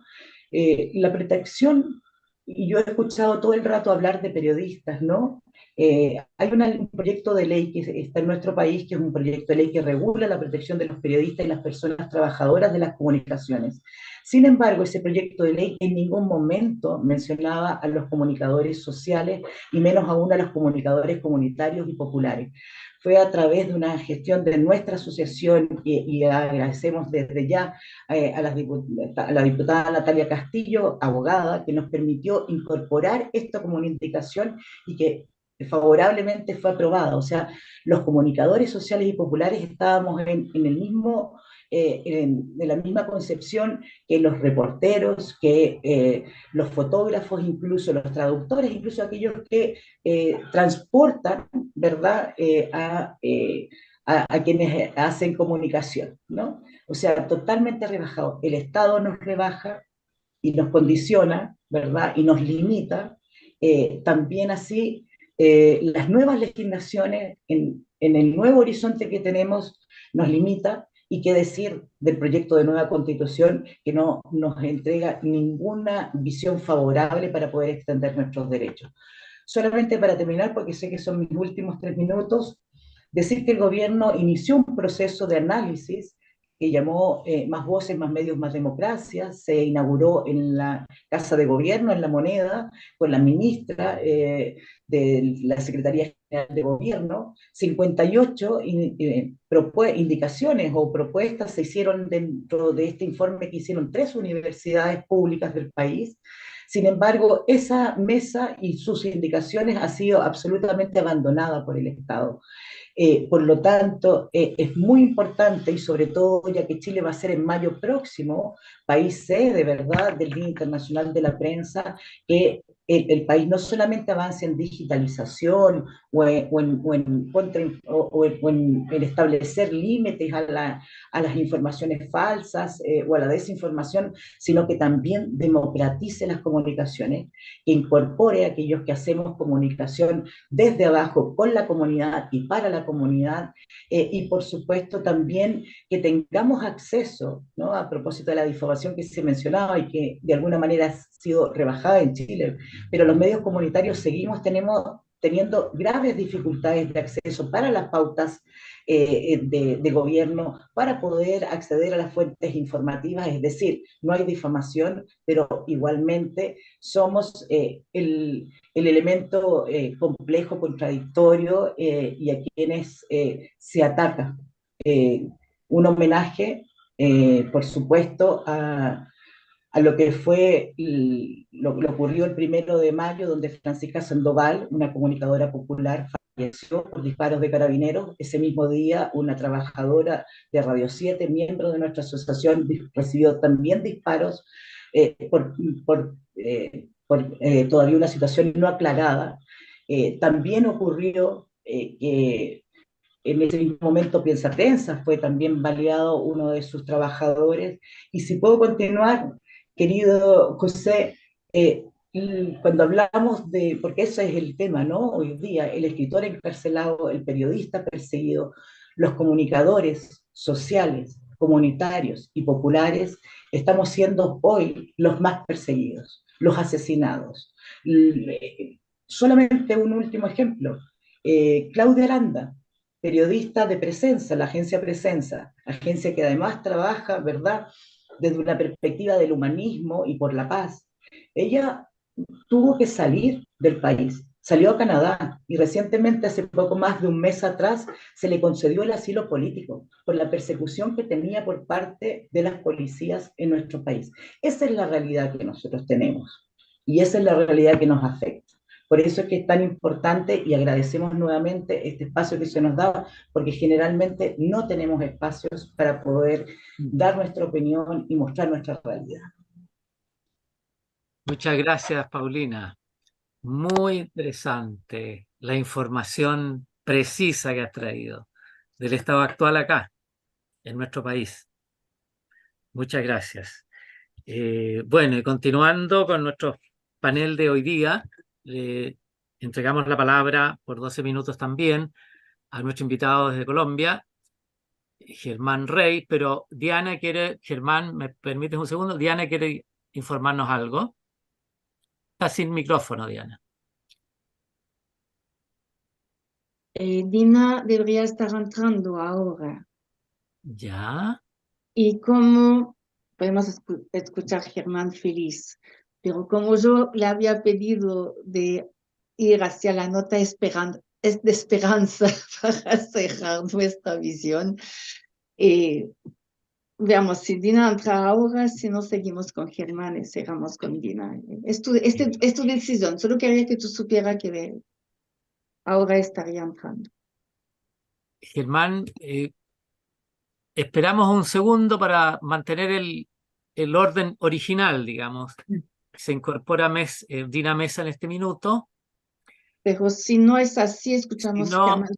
la protección, y yo he escuchado todo el rato hablar de periodistas, ¿no? Hay un proyecto de ley que está en nuestro país, que es un proyecto de ley que regula la protección de los periodistas y las personas trabajadoras de las comunicaciones. Sin embargo, ese proyecto de ley en ningún momento mencionaba a los comunicadores sociales y menos aún a los comunicadores comunitarios y populares. Fue a través de una gestión de nuestra asociación y agradecemos desde ya a la diputada Natalia Castillo, abogada, que nos permitió incorporar esta como una indicación y que favorablemente fue aprobada. O sea, los comunicadores sociales y populares estábamos en el mismo, la misma concepción que los reporteros, que los fotógrafos, incluso los traductores, incluso aquellos que transportan, ¿verdad?, a quienes hacen comunicación, ¿no? O sea, totalmente rebajado. El Estado nos rebaja y nos condiciona, ¿verdad? Y nos limita. También así, las nuevas legislaciones en el nuevo horizonte que tenemos nos limita, y qué decir del proyecto de nueva constitución que no nos entrega ninguna visión favorable para poder extender nuestros derechos. Solamente para terminar, porque sé que son mis últimos 3 minutos, decir que el gobierno inició un proceso de análisis que llamó Más Voces, Más Medios, Más Democracia. Se inauguró en la Casa de Gobierno, en La Moneda, con la ministra de la Secretaría General de Gobierno. 58 indicaciones o propuestas se hicieron dentro de este informe que hicieron 3 universidades públicas del país. Sin embargo, esa mesa y sus indicaciones ha sido absolutamente abandonada por el Estado. Por lo tanto, es muy importante, y sobre todo ya que Chile va a ser en mayo próximo país sede, ¿verdad?, del Día Internacional de la Prensa, que el país no solamente avance en digitalización o en establecer límites a las informaciones falsas o a la desinformación, sino que también democratice las comunicaciones, que incorpore a aquellos que hacemos comunicación desde abajo con la comunidad y para la comunidad, y por supuesto también que tengamos acceso, ¿no?, a propósito de la difamación que se mencionaba y que de alguna manera ha sido rebajada en Chile, pero los medios comunitarios seguimos teniendo graves dificultades de acceso para las pautas de gobierno, para poder acceder a las fuentes informativas. Es decir, no hay difamación, pero igualmente somos el elemento complejo, contradictorio, y a quienes se ataca. Un homenaje, por supuesto, a lo que fue lo ocurrió el 1 de mayo, donde Francisca Sandoval, una comunicadora popular, falleció por disparos de carabineros. Ese mismo día, una trabajadora de Radio 7, miembro de nuestra asociación, recibió también disparos por todavía una situación no aclarada. También ocurrió que en ese mismo momento Piensa Prensa fue también baleado uno de sus trabajadores. Y si puedo continuar, querido José, cuando hablamos de, porque eso es el tema, ¿no?, hoy día, el escritor encarcelado, el periodista perseguido, los comunicadores sociales, comunitarios y populares, estamos siendo hoy los más perseguidos, los asesinados. Solamente un último ejemplo. Claudia Aranda, periodista de Presensa, la agencia Presensa, agencia que además trabaja, ¿verdad?, desde una perspectiva del humanismo y por la paz. Ella tuvo que salir del país, salió a Canadá, y recientemente, hace poco más de un mes atrás, se le concedió el asilo político por la persecución que tenía por parte de las policías en nuestro país. Esa es la realidad que nosotros tenemos, y esa es la realidad que nos afecta. Por eso es que es tan importante, y agradecemos nuevamente este espacio que se nos da, porque generalmente no tenemos espacios para poder dar nuestra opinión y mostrar nuestra realidad. Muchas gracias, Paulina. Muy interesante la información precisa que has traído del estado actual acá, en nuestro país. Muchas gracias. Bueno, y continuando con nuestro panel de hoy día, le entregamos la palabra por 12 minutos también a nuestro invitado desde Colombia, Germán Rey, pero Diana quiere, Germán, ¿me permites un segundo? Diana quiere informarnos algo. Está sin micrófono, Diana. Dina debería estar entrando ahora. Ya. Y como podemos escuchar Germán feliz, pero como yo le había pedido de ir hacia la nota de esperanza para cerrar nuestra visión, veamos si Dina entra ahora, si no seguimos con Germán y cerramos con Dina. Es tu decisión, solo quería que tú supieras que ahora estaría entrando. Germán, esperamos un segundo para mantener el orden original, digamos. Se incorpora Dina Mesa en este minuto. Pero si no es así, Si escuchamos no, Germán.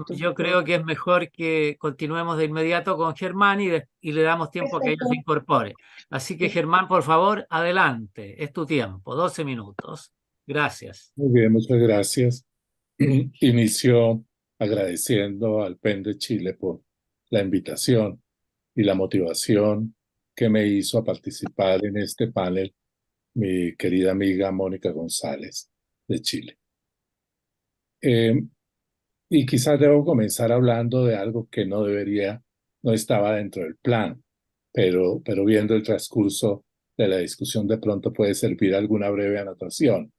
yo creo que es mejor que continuemos de inmediato con Germán y le damos tiempo a que ella se incorpore. Así que Germán, por favor, adelante. Es tu tiempo, 12 minutos. Gracias. Muy bien, muchas gracias. Inicio agradeciendo al PEN de Chile por la invitación y la motivación que me hizo a participar en este panel, mi querida amiga Mónica González de Chile. Y quizás debo comenzar hablando de algo que no estaba dentro del plan, pero viendo el transcurso de la discusión de pronto puede servir alguna breve anotación.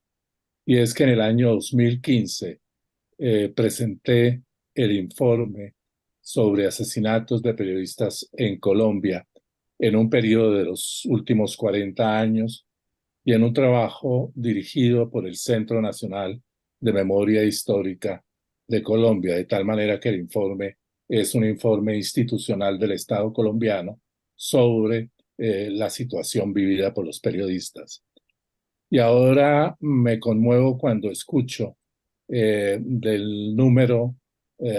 Y es que en el año 2015 presenté el informe sobre asesinatos de periodistas en Colombia en un periodo de los últimos 40 años y en un trabajo dirigido por el Centro Nacional de Memoria Histórica de Colombia, de tal manera que el informe es un informe institucional del Estado colombiano sobre la situación vivida por los periodistas. Y ahora me conmuevo cuando escucho del número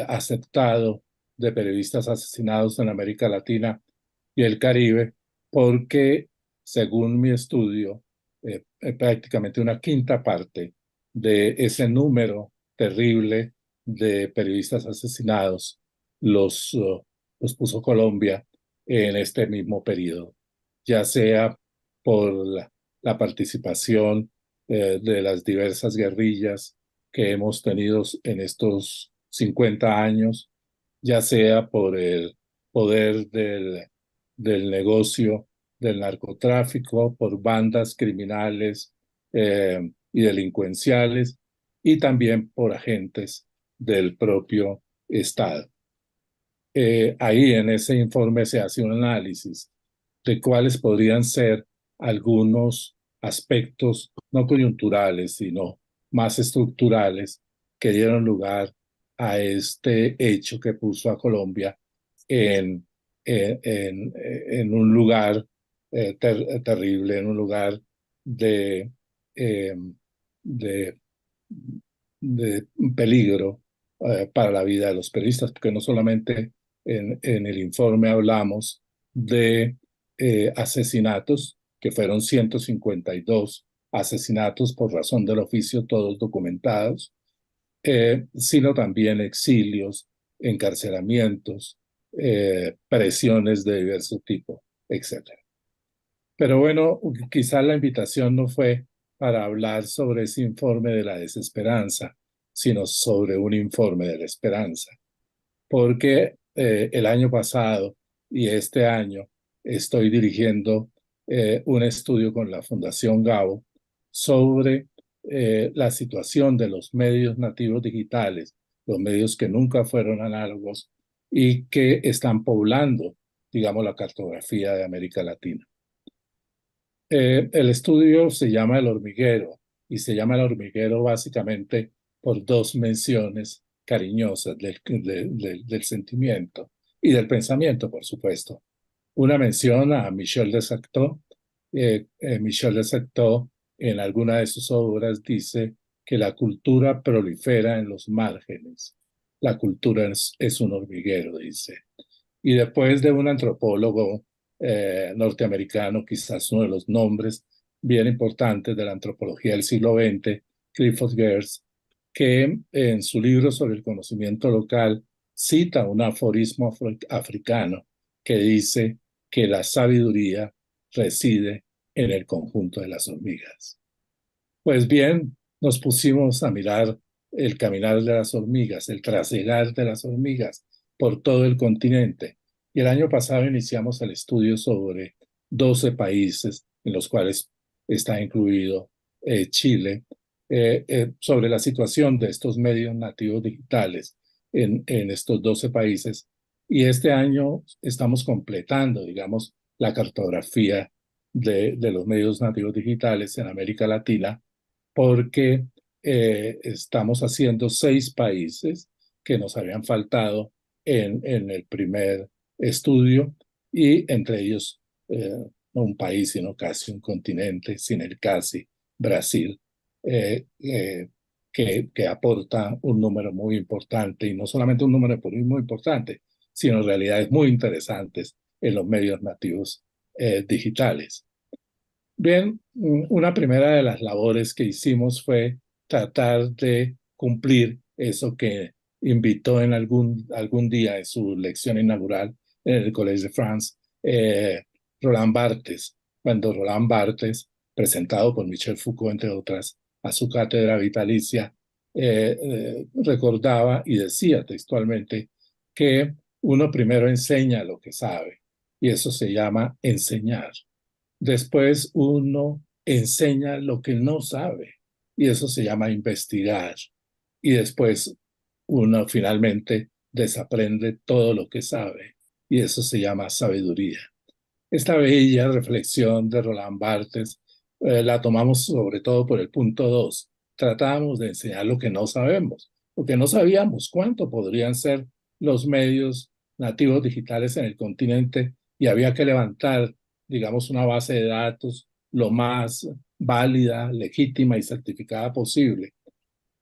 aceptado de periodistas asesinados en América Latina y el Caribe, porque según mi estudio, prácticamente una quinta parte de ese número terrible de periodistas asesinados los puso Colombia en este mismo periodo, ya sea por la participación de las diversas guerrillas que hemos tenido en estos 50 años, ya sea por el poder del negocio del narcotráfico, por bandas criminales y delincuenciales, y también por agentes del propio Estado. Ahí en ese informe se hace un análisis de cuáles podrían ser algunos aspectos no coyunturales, sino más estructurales que dieron lugar a este hecho que puso a Colombia en un lugar terrible, en un lugar de, eh, de, de peligro para la vida de los periodistas, porque no solamente en el informe hablamos de asesinatos, que fueron 152 asesinatos por razón del oficio, todos documentados, sino también exilios, encarcelamientos, presiones de diverso tipo, etc. Pero bueno, quizás la invitación no fue para hablar sobre ese informe de la desesperanza, sino sobre un informe de la esperanza, porque el año pasado y este año estoy dirigiendo un estudio con la Fundación Gabo sobre la situación de los medios nativos digitales, los medios que nunca fueron análogos y que están poblando, digamos, la cartografía de América Latina. El estudio se llama El Hormiguero y se llama El Hormiguero básicamente por dos menciones cariñosas del sentimiento y del pensamiento, por supuesto. Una mención a Michel de Certeau. Michel de Certeau en alguna de sus obras dice que la cultura prolifera en los márgenes. La cultura es un hormiguero, dice. Y después de un antropólogo norteamericano, quizás uno de los nombres bien importantes de la antropología del siglo XX, Clifford Geertz, que en su libro sobre el conocimiento local cita un aforismo africano que dice que la sabiduría reside en el conjunto de las hormigas. Pues bien, nos pusimos a mirar el caminar de las hormigas, el trasegar de las hormigas por todo el continente. Y el año pasado iniciamos el estudio sobre 12 países, en los cuales está incluido Chile, sobre la situación de estos medios nativos digitales en estos 12 países. Y este año estamos completando, digamos, la cartografía de los medios nativos digitales en América Latina, porque estamos haciendo 6 países que nos habían faltado en el primer estudio, y entre ellos no un país, sino casi un continente, sin el casi, Brasil, eh, eh, que aporta un número muy importante, y no solamente un número muy importante, sino realidades muy interesantes en los medios nativos digitales. Bien, una primera de las labores que hicimos fue tratar de cumplir eso que invitó en algún día en su lección inaugural en el Collège de France, Roland Barthes, cuando Roland Barthes, presentado por Michel Foucault, entre otras, a su cátedra vitalicia, recordaba y decía textualmente que uno primero enseña lo que sabe, y eso se llama enseñar. Después uno enseña lo que no sabe, y eso se llama investigar. Y después uno finalmente desaprende todo lo que sabe, y eso se llama sabiduría. Esta bella reflexión de Roland Barthes la tomamos sobre todo por el punto 2. Tratábamos de enseñar lo que no sabemos, porque no sabíamos cuánto podrían ser los medios nativos digitales en el continente, y había que levantar, digamos, una base de datos lo más válida, legítima y certificada posible.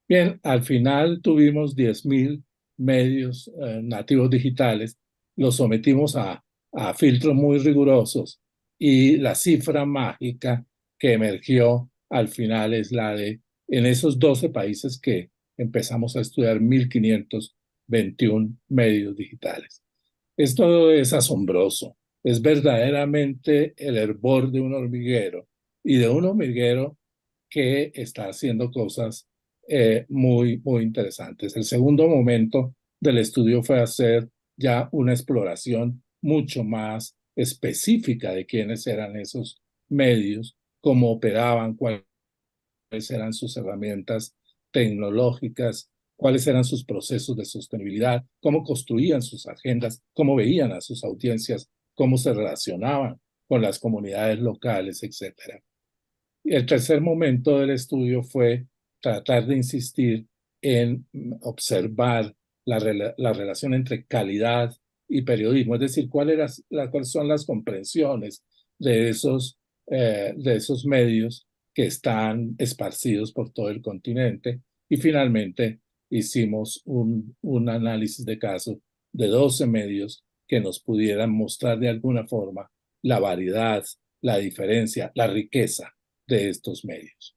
Bien, al final tuvimos 10.000 medios nativos digitales, los sometimos a filtros muy rigurosos, y la cifra mágica que emergió al final es la de, en esos 12 países que empezamos a estudiar, 1.521 medios digitales. Esto es asombroso, es verdaderamente el hervor de un hormiguero, y de un hormiguero que está haciendo cosas muy interesantes. El segundo momento del estudio fue hacer ya una exploración mucho más específica de quiénes eran esos medios, cómo operaban, cuáles eran sus herramientas tecnológicas, cuáles eran sus procesos de sostenibilidad, cómo construían sus agendas, cómo veían a sus audiencias, cómo se relacionaban con las comunidades locales, etc. El tercer momento del estudio fue tratar de insistir en observar la relación entre calidad y periodismo, es decir, cuáles son las comprensiones de esos medios que están esparcidos por todo el continente. Y finalmente hicimos un análisis de caso de 12 medios que nos pudieran mostrar de alguna forma la variedad, la diferencia, la riqueza de estos medios.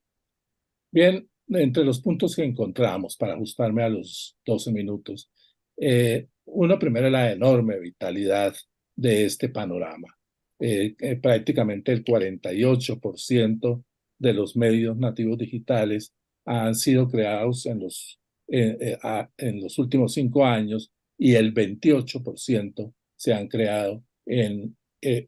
Bien, entre los puntos que encontramos, para ajustarme a los 12 minutos, uno primero es la enorme vitalidad de este panorama. Prácticamente el 48% de los medios nativos digitales han sido creados en los últimos 5 años, y el 28% se han creado en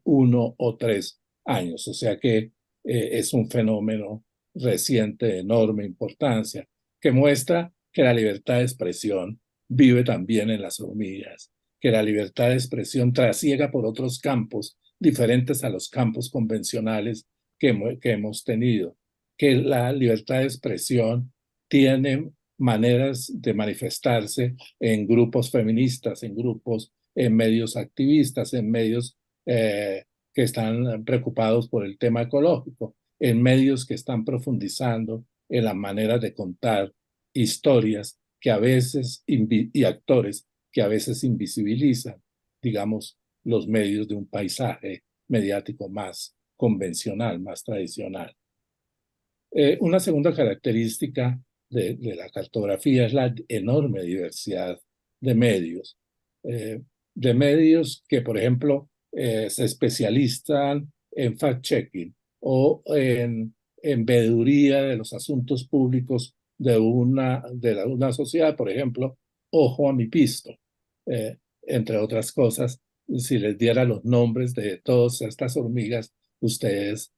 1 o 3 años. O sea que es un fenómeno reciente de enorme importancia, que muestra que la libertad de expresión vive también en las hormigas, que la libertad de expresión trasiega por otros campos diferentes a los campos convencionales que hemos tenido, que la libertad de expresión tiene maneras de manifestarse en grupos feministas, en medios activistas, en medios que están preocupados por el tema ecológico, en medios que están profundizando en las maneras de contar historias que a veces y actores que a veces invisibilizan, digamos, los medios de un paisaje mediático más convencional, más tradicional. Una segunda característica de la cartografía es la enorme diversidad de medios. De medios que, por ejemplo, se especializan en fact-checking o en veeduría de los asuntos públicos de una sociedad, por ejemplo, Ojo a mi pisto, entre otras cosas. Si les diera los nombres de todas estas hormigas, ustedes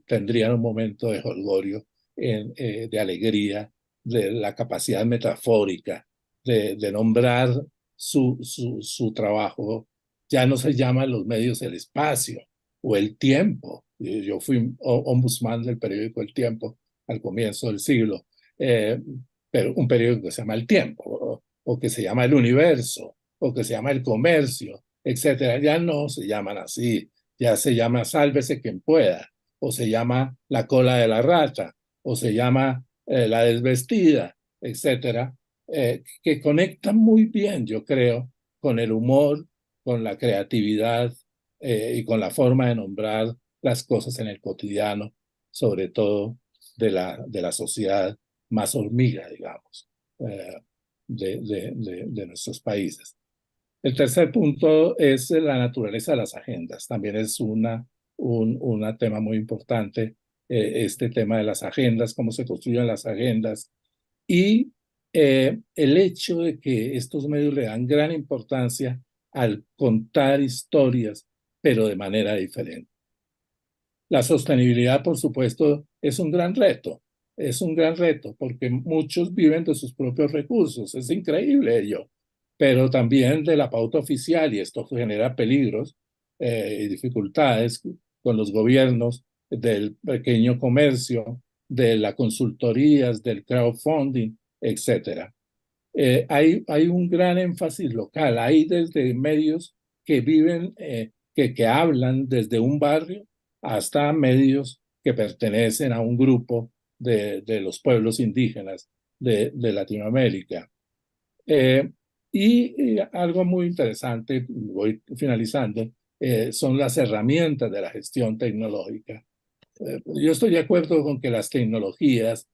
tendrían un momento de jolgorio, de alegría, de la capacidad metafórica de nombrar su trabajo. Ya no se llaman los medios el espacio o el tiempo. Yo fui ombudsman del periódico El Tiempo al comienzo del siglo, pero un periódico que se llama El Tiempo, o que se llama El Universo, o que se llama El Comercio, etcétera. Ya no se llaman así, ya se llama Sálvese quien pueda, o se llama La cola de la rata, o se llama La desvestida, etcétera, que conectan muy bien, yo creo, con el humor, con la creatividad y con la forma de nombrar las cosas en el cotidiano, sobre todo de la sociedad más hormiga, digamos, de nuestros países. El tercer punto es la naturaleza de las agendas. También es un tema muy importante, este tema de las agendas, cómo se construyen las agendas, y el hecho de que estos medios le dan gran importancia al contar historias, pero de manera diferente. La sostenibilidad, por supuesto, es un gran reto. Es un gran reto porque muchos viven de sus propios recursos. Es increíble ello. Pero también de la pauta oficial, y esto genera peligros y dificultades con los gobiernos, del pequeño comercio, de las consultorías, del crowdfunding, etcétera. Hay un gran énfasis local. Hay desde medios que viven, que hablan desde un barrio, hasta medios que pertenecen a un grupo de los pueblos indígenas de Latinoamérica. Y algo muy interesante, voy finalizando, son las herramientas de la gestión tecnológica. Yo estoy de acuerdo con que las tecnologías,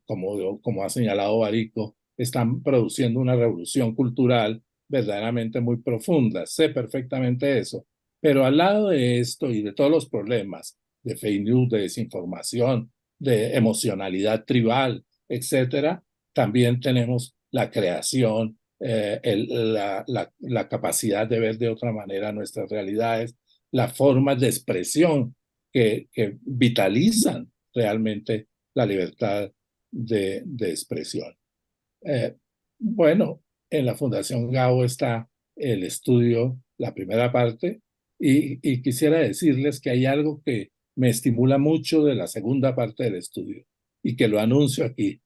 como ha señalado Barico, están produciendo una revolución cultural verdaderamente muy profunda. Sé perfectamente eso. Pero al lado de esto y de todos los problemas de fake news, de desinformación, de emocionalidad tribal, etcétera, también tenemos la creación, la capacidad de ver de otra manera nuestras realidades, las formas de expresión que vitalizan realmente la libertad de expresión. Bueno, en la Fundación Gao está el estudio, la primera parte, y quisiera decirles que hay algo que me estimula mucho de la segunda parte del estudio y que lo anuncio aquí.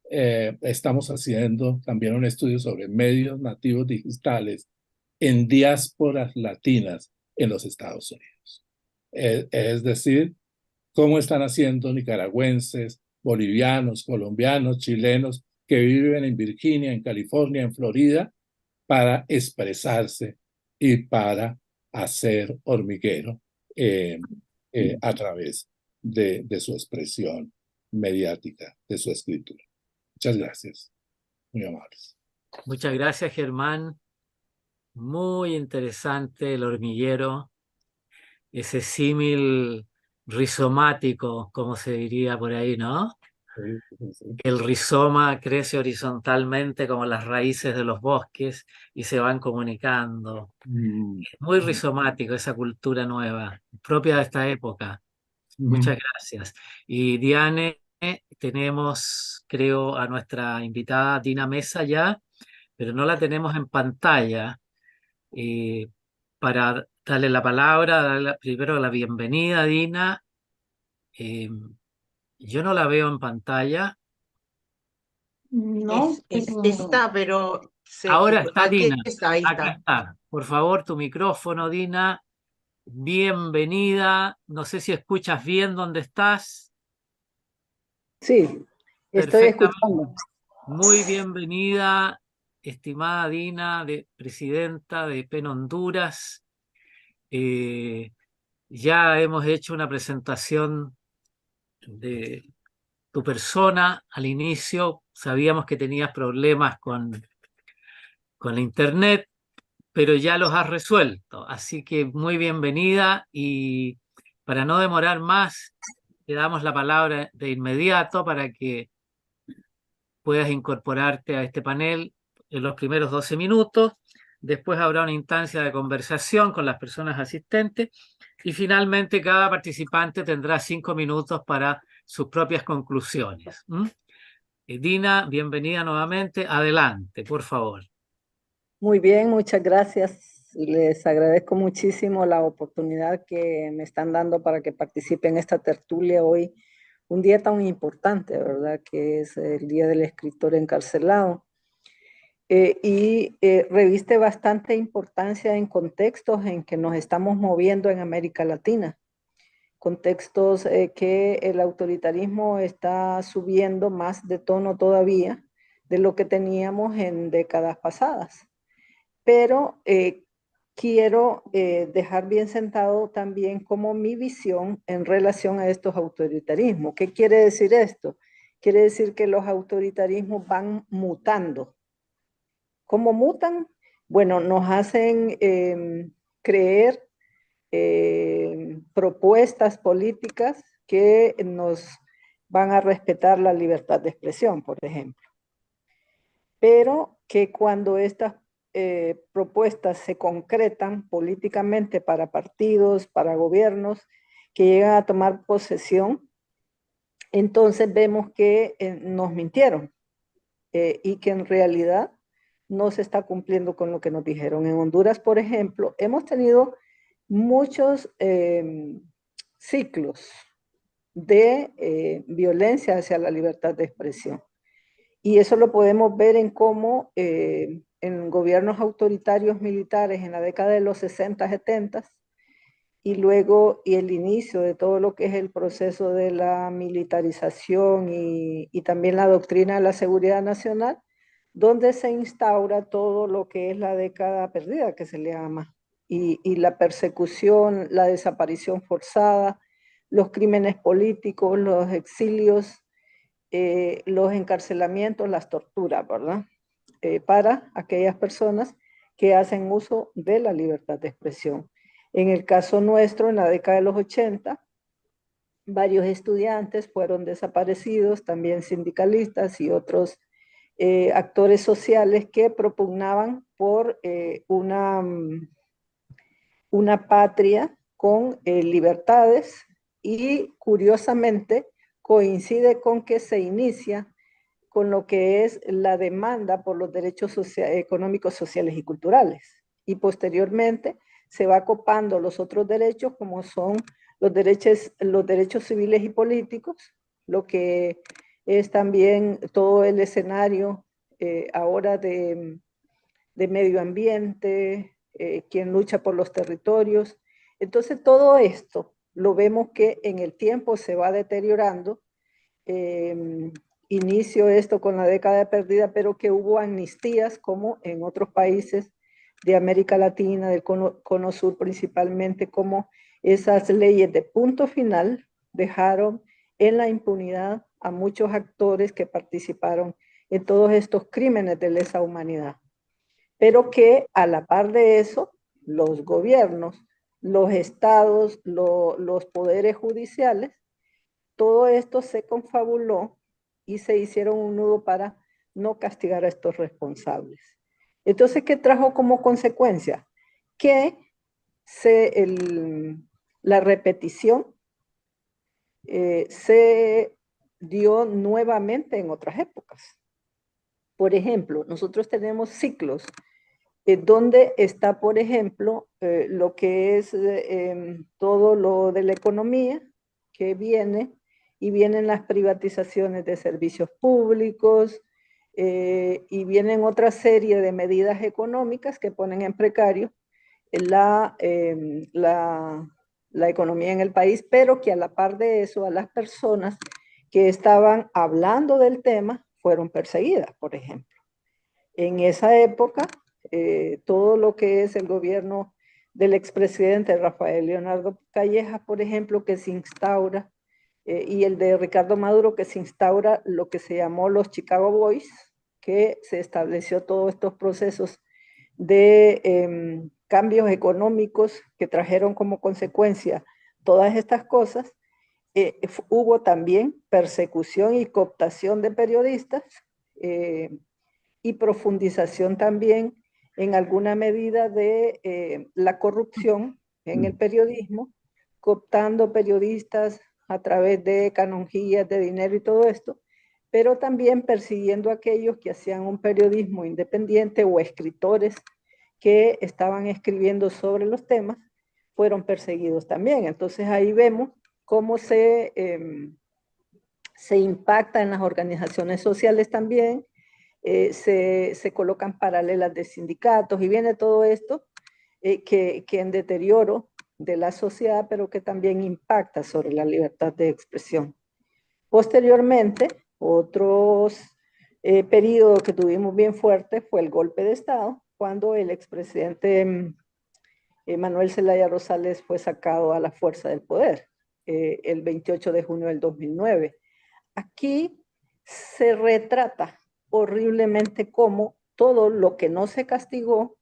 Estamos haciendo también un estudio sobre medios nativos digitales en diásporas latinas en los Estados Unidos. Es decir, cómo están haciendo nicaragüenses, bolivianos, colombianos, chilenos que viven en Virginia, en California, en Florida, para expresarse y para hacer hormiguero a través de su expresión mediática, de su escritura. Muchas gracias, muy amables. Muchas gracias, Germán. Muy interesante el hormiguero, ese símil rizomático, como se diría por ahí, ¿no? El rizoma crece horizontalmente como las raíces de los bosques y se van comunicando. Es muy rizomático esa cultura nueva, propia de esta época. Muchas gracias. Y Diane, tenemos, creo, a nuestra invitada Dina Mesa ya, pero no la tenemos en pantalla. Para darle la palabra, primero la bienvenida, Dina. Yo no la veo en pantalla. No, Está, pero Ahora está aquí Dina. está, ahí Acá está. está. Por favor, tu micrófono, Dina. Bienvenida. No sé si escuchas bien dónde estás. Sí, estoy Perfectamente. escuchando. Muy bienvenida, estimada Dina, presidenta de PEN Honduras. Ya hemos hecho una presentación de tu persona al inicio. Sabíamos que tenías problemas con la internet, pero ya los has resuelto. Así que muy bienvenida, y para no demorar más, te damos la palabra de inmediato para que puedas incorporarte a este panel en los primeros 12 minutos. Después habrá una instancia de conversación con las personas asistentes y finalmente cada participante tendrá 5 minutos para sus propias conclusiones. Dina, bienvenida nuevamente. Adelante, por favor. Muy bien, muchas gracias. Les agradezco muchísimo la oportunidad que me están dando para que participe en esta tertulia hoy, un día tan importante, ¿verdad? Que es el Día del Escritor Encarcelado. Reviste bastante importancia en contextos en que nos estamos moviendo en América Latina, contextos que el autoritarismo está subiendo más de tono todavía de lo que teníamos en décadas pasadas. Pero quiero dejar bien sentado también como mi visión en relación a estos autoritarismos. ¿Qué quiere decir esto? Quiere decir que los autoritarismos van mutando. ¿Cómo mutan? Bueno, nos hacen creer propuestas políticas que nos van a respetar la libertad de expresión, por ejemplo. Pero que cuando estas propuestas se concretan políticamente para partidos, para gobiernos que llegan a tomar posesión, entonces vemos que nos mintieron y que en realidad no se está cumpliendo con lo que nos dijeron. En Honduras, por ejemplo, hemos tenido muchos ciclos de violencia hacia la libertad de expresión. Y eso lo podemos ver en cómo en gobiernos autoritarios militares en la década de los 60, 70 y luego el inicio de todo lo que es el proceso de la militarización y también la doctrina de la seguridad nacional, donde se instaura todo lo que es la década perdida, que se le llama, y la persecución, la desaparición forzada, los crímenes políticos, los exilios, los encarcelamientos, las torturas, ¿verdad? Para aquellas personas que hacen uso de la libertad de expresión. En el caso nuestro, en la década de los 80, varios estudiantes fueron desaparecidos, también sindicalistas y otros actores sociales que propugnaban por una patria con libertades, y curiosamente coincide con que se inicia con lo que es la demanda por los derechos económicos, sociales y culturales. Y posteriormente se va copando los otros derechos, como son los derechos civiles y políticos, lo que es también todo el escenario ahora de medio ambiente, quien lucha por los territorios. Entonces todo esto lo vemos que en el tiempo se va deteriorando. Inicio esto con la década perdida, pero que hubo amnistías como en otros países de América Latina, del cono sur principalmente, como esas leyes de punto final dejaron en la impunidad a muchos actores que participaron en todos estos crímenes de lesa humanidad. Pero que a la par de eso, los gobiernos, los estados, los poderes judiciales, todo esto se confabuló y se hicieron un nudo para no castigar a estos responsables. Entonces, ¿qué trajo como consecuencia? Que la repetición se dio nuevamente en otras épocas. Por ejemplo, nosotros tenemos ciclos donde está, por ejemplo, lo que es todo lo de la economía que viene, y vienen las privatizaciones de servicios públicos, y vienen otra serie de medidas económicas que ponen en precario la economía en el país, pero que a la par de eso, a las personas que estaban hablando del tema fueron perseguidas, por ejemplo. En esa época, todo lo que es el gobierno del expresidente Rafael Leonardo Calleja, por ejemplo, que se instaura, y el de Ricardo Maduro, que se instaura lo que se llamó los Chicago Boys, que se estableció todos estos procesos de cambios económicos que trajeron como consecuencia todas estas cosas. Hubo también persecución y cooptación de periodistas, y profundización también en alguna medida de la corrupción en el periodismo, cooptando periodistas a través de canonjías de dinero y todo esto, pero también persiguiendo a aquellos que hacían un periodismo independiente o escritores que estaban escribiendo sobre los temas, fueron perseguidos también. Entonces ahí vemos cómo se impacta en las organizaciones sociales también, se colocan paralelas de sindicatos y viene todo esto que en deterioro de la sociedad, pero que también impacta sobre la libertad de expresión. Posteriormente, otros periodos que tuvimos bien fuerte fue el golpe de Estado, cuando el expresidente Manuel Zelaya Rosales fue sacado a la fuerza del poder, el 28 de junio del 2009. Aquí se retrata horriblemente cómo todo lo que no se castigó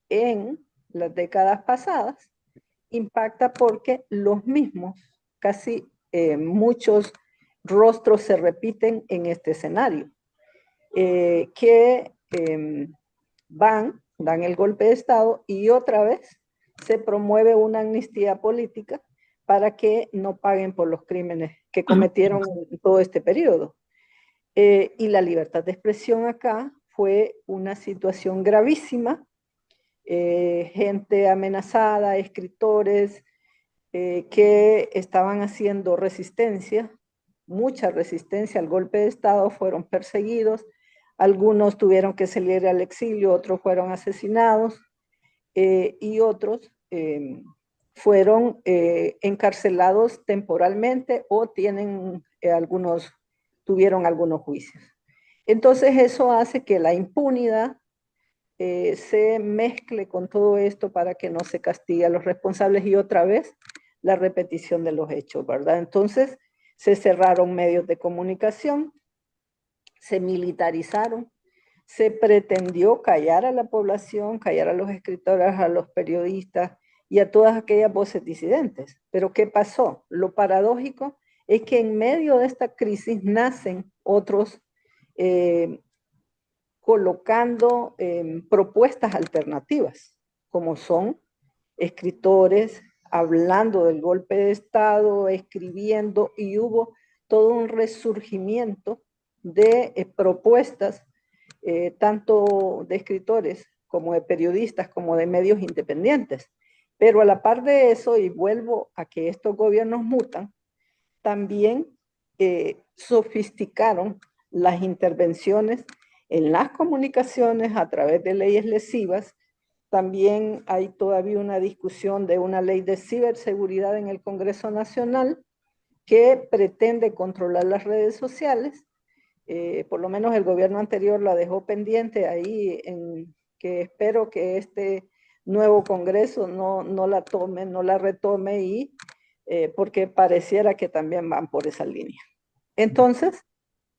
en las décadas pasadas impacta porque los mismos, casi muchos rostros se repiten en este escenario, que dan el golpe de Estado y otra vez se promueve una amnistía política para que no paguen por los crímenes que cometieron en todo este periodo. Y la libertad de expresión acá fue una situación gravísima, gente amenazada, escritores que estaban haciendo resistencia, mucha resistencia al golpe de Estado, fueron perseguidos, algunos tuvieron que salir al exilio, otros fueron asesinados, y otros fueron encarcelados temporalmente o tuvieron algunos juicios. Entonces eso hace que la impunidad se mezcle con todo esto para que no se castigue a los responsables y otra vez la repetición de los hechos, ¿verdad? Entonces se cerraron medios de comunicación, se militarizaron, se pretendió callar a la población, callar a los escritores, a los periodistas y a todas aquellas voces disidentes. Pero ¿qué pasó? Lo paradójico es que en medio de esta crisis nacen otros colocando propuestas alternativas, como son escritores hablando del golpe de Estado, escribiendo, y hubo todo un resurgimiento de propuestas, tanto de escritores como de periodistas, como de medios independientes. Pero a la par de eso, y vuelvo a que estos gobiernos mutan, también sofisticaron las intervenciones en las comunicaciones a través de leyes lesivas. También hay todavía una discusión de una ley de ciberseguridad en el Congreso Nacional que pretende controlar las redes sociales. Por lo menos el gobierno anterior la dejó pendiente ahí, que espero que este nuevo Congreso no la tome, no la retome, y porque pareciera que también van por esa línea. Entonces,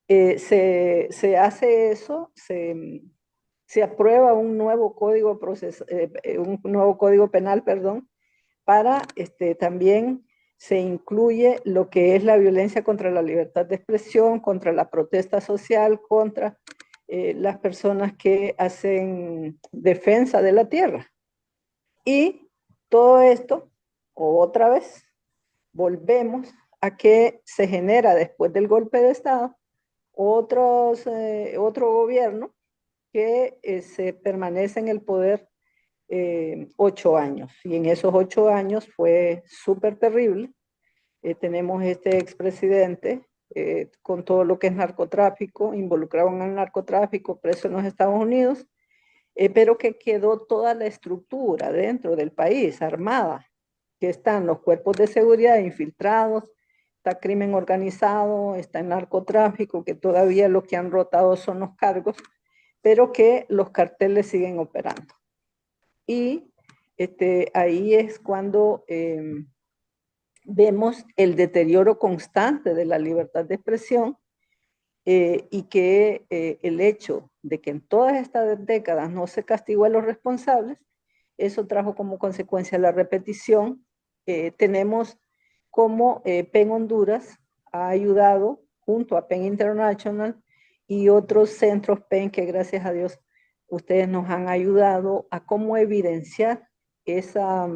se hace eso, se aprueba un nuevo código penal, perdón, para también se incluye lo que es la violencia contra la libertad de expresión, contra la protesta social, contra las personas que hacen defensa de la tierra. Y todo esto, otra vez, volvemos a que se genera después del golpe de Estado otro gobierno que se permanece en el poder 8 años. Y en esos 8 años fue súper terrible. Tenemos este expresidente con todo lo que es narcotráfico, involucrado en el narcotráfico, preso en los Estados Unidos, pero que quedó toda la estructura dentro del país armada, que están los cuerpos de seguridad infiltrados, está crimen organizado, está el narcotráfico, que todavía lo que han rotado son los cargos, pero que los carteles siguen operando. Y ahí es cuando vemos el deterioro constante de la libertad de expresión y que el hecho de que en todas estas décadas no se castigó a los responsables, eso trajo como consecuencia la repetición. Tenemos como PEN Honduras ha ayudado junto a PEN International y otros centros PEN que gracias a Dios ustedes nos han ayudado a cómo evidenciar esa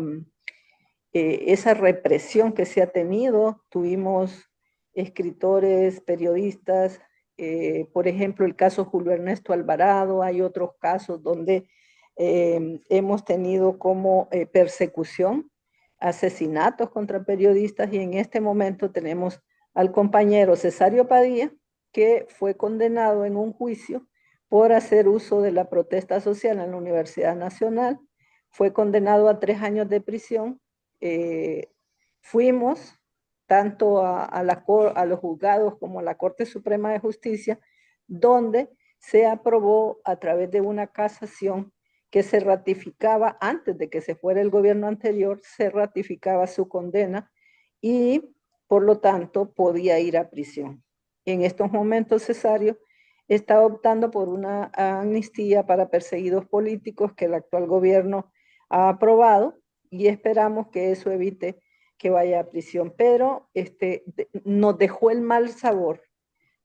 represión que se ha tenido. Tuvimos escritores, periodistas, por ejemplo, el caso Julio Ernesto Alvarado, hay otros casos donde hemos tenido como persecución, asesinatos contra periodistas y en este momento tenemos al compañero Cesario Padilla, que fue condenado en un juicio por hacer uso de la protesta social en la Universidad Nacional, fue condenado a 3 años de prisión. Fuimos tanto a los juzgados como a la Corte Suprema de Justicia, donde se aprobó a través de una casación que se ratificaba antes de que se fuera el gobierno anterior, se ratificaba su condena y por lo tanto podía ir a prisión. En estos momentos Cesario está optando por una amnistía para perseguidos políticos que el actual gobierno ha aprobado y esperamos que eso evite que vaya a prisión. Pero nos dejó el mal sabor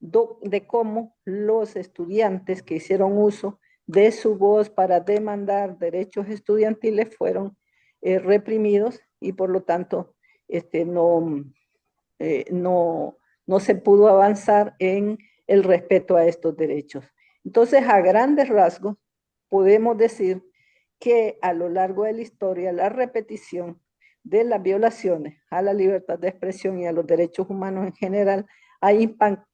de cómo los estudiantes que hicieron uso de su voz para demandar derechos estudiantiles fueron reprimidos y por lo tanto no se pudo avanzar en el respeto a estos derechos. Entonces, a grandes rasgos, podemos decir que a lo largo de la historia, la repetición de las violaciones a la libertad de expresión y a los derechos humanos en general ha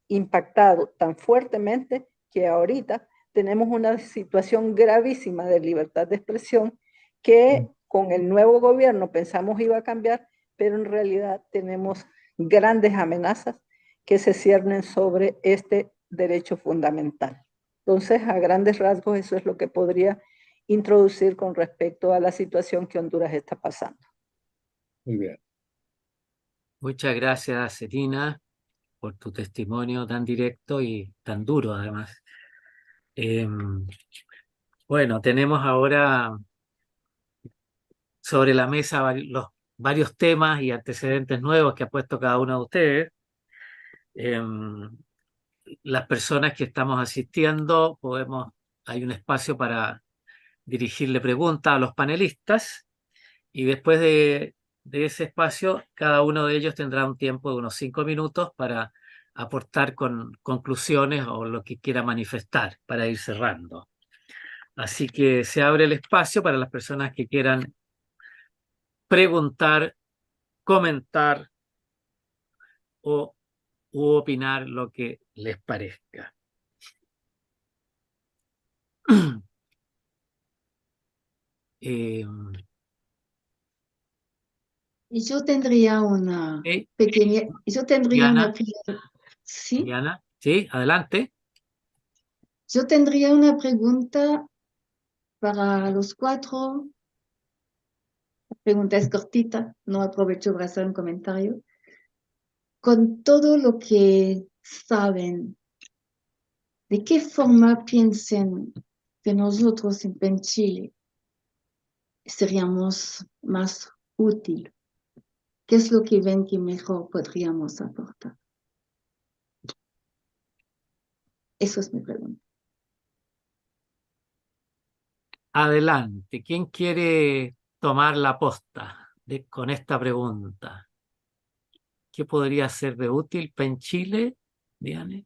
impactado tan fuertemente que ahorita tenemos una situación gravísima de libertad de expresión que con el nuevo gobierno pensamos iba a cambiar, pero en realidad tenemos grandes amenazas que se ciernen sobre este derecho fundamental. Entonces, a grandes rasgos, eso es lo que podría introducir con respecto a la situación que Honduras está pasando. Muy bien. Muchas gracias, Celina, por tu testimonio tan directo y tan duro, además. Bueno, tenemos ahora sobre la mesa los varios temas y antecedentes nuevos que ha puesto cada uno de ustedes. Las personas que estamos asistiendo, hay un espacio para dirigirle preguntas a los panelistas y después de ese espacio, cada uno de ellos tendrá un tiempo de unos 5 minutos para aportar con conclusiones o lo que quiera manifestar para ir cerrando. Así que se abre el espacio para las personas que quieran preguntar, comentar u opinar lo que les parezca. Y yo tendría una pequeña, Diana, ¿sí? Diana, sí, adelante. Yo tendría una pregunta para los 4. La pregunta es cortita, no aprovecho para hacer un comentario. Con todo lo que saben, ¿de qué forma piensen que nosotros en PEN Chile seríamos más útil? ¿Qué es lo que ven que mejor podríamos aportar? Eso es mi pregunta. Adelante. ¿Quién quiere tomar la posta con esta pregunta? ¿Qué podría ser de útil PEN Chile, Diane,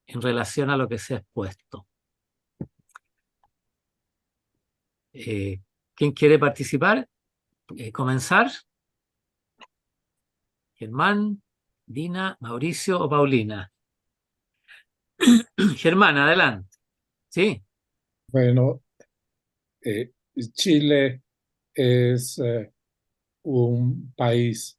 en relación a lo que se ha expuesto? ¿Quién quiere participar? ¿Comenzar? Germán, Dina, Mauricio o Paulina. Germán, adelante. Sí. Bueno, Chile es un país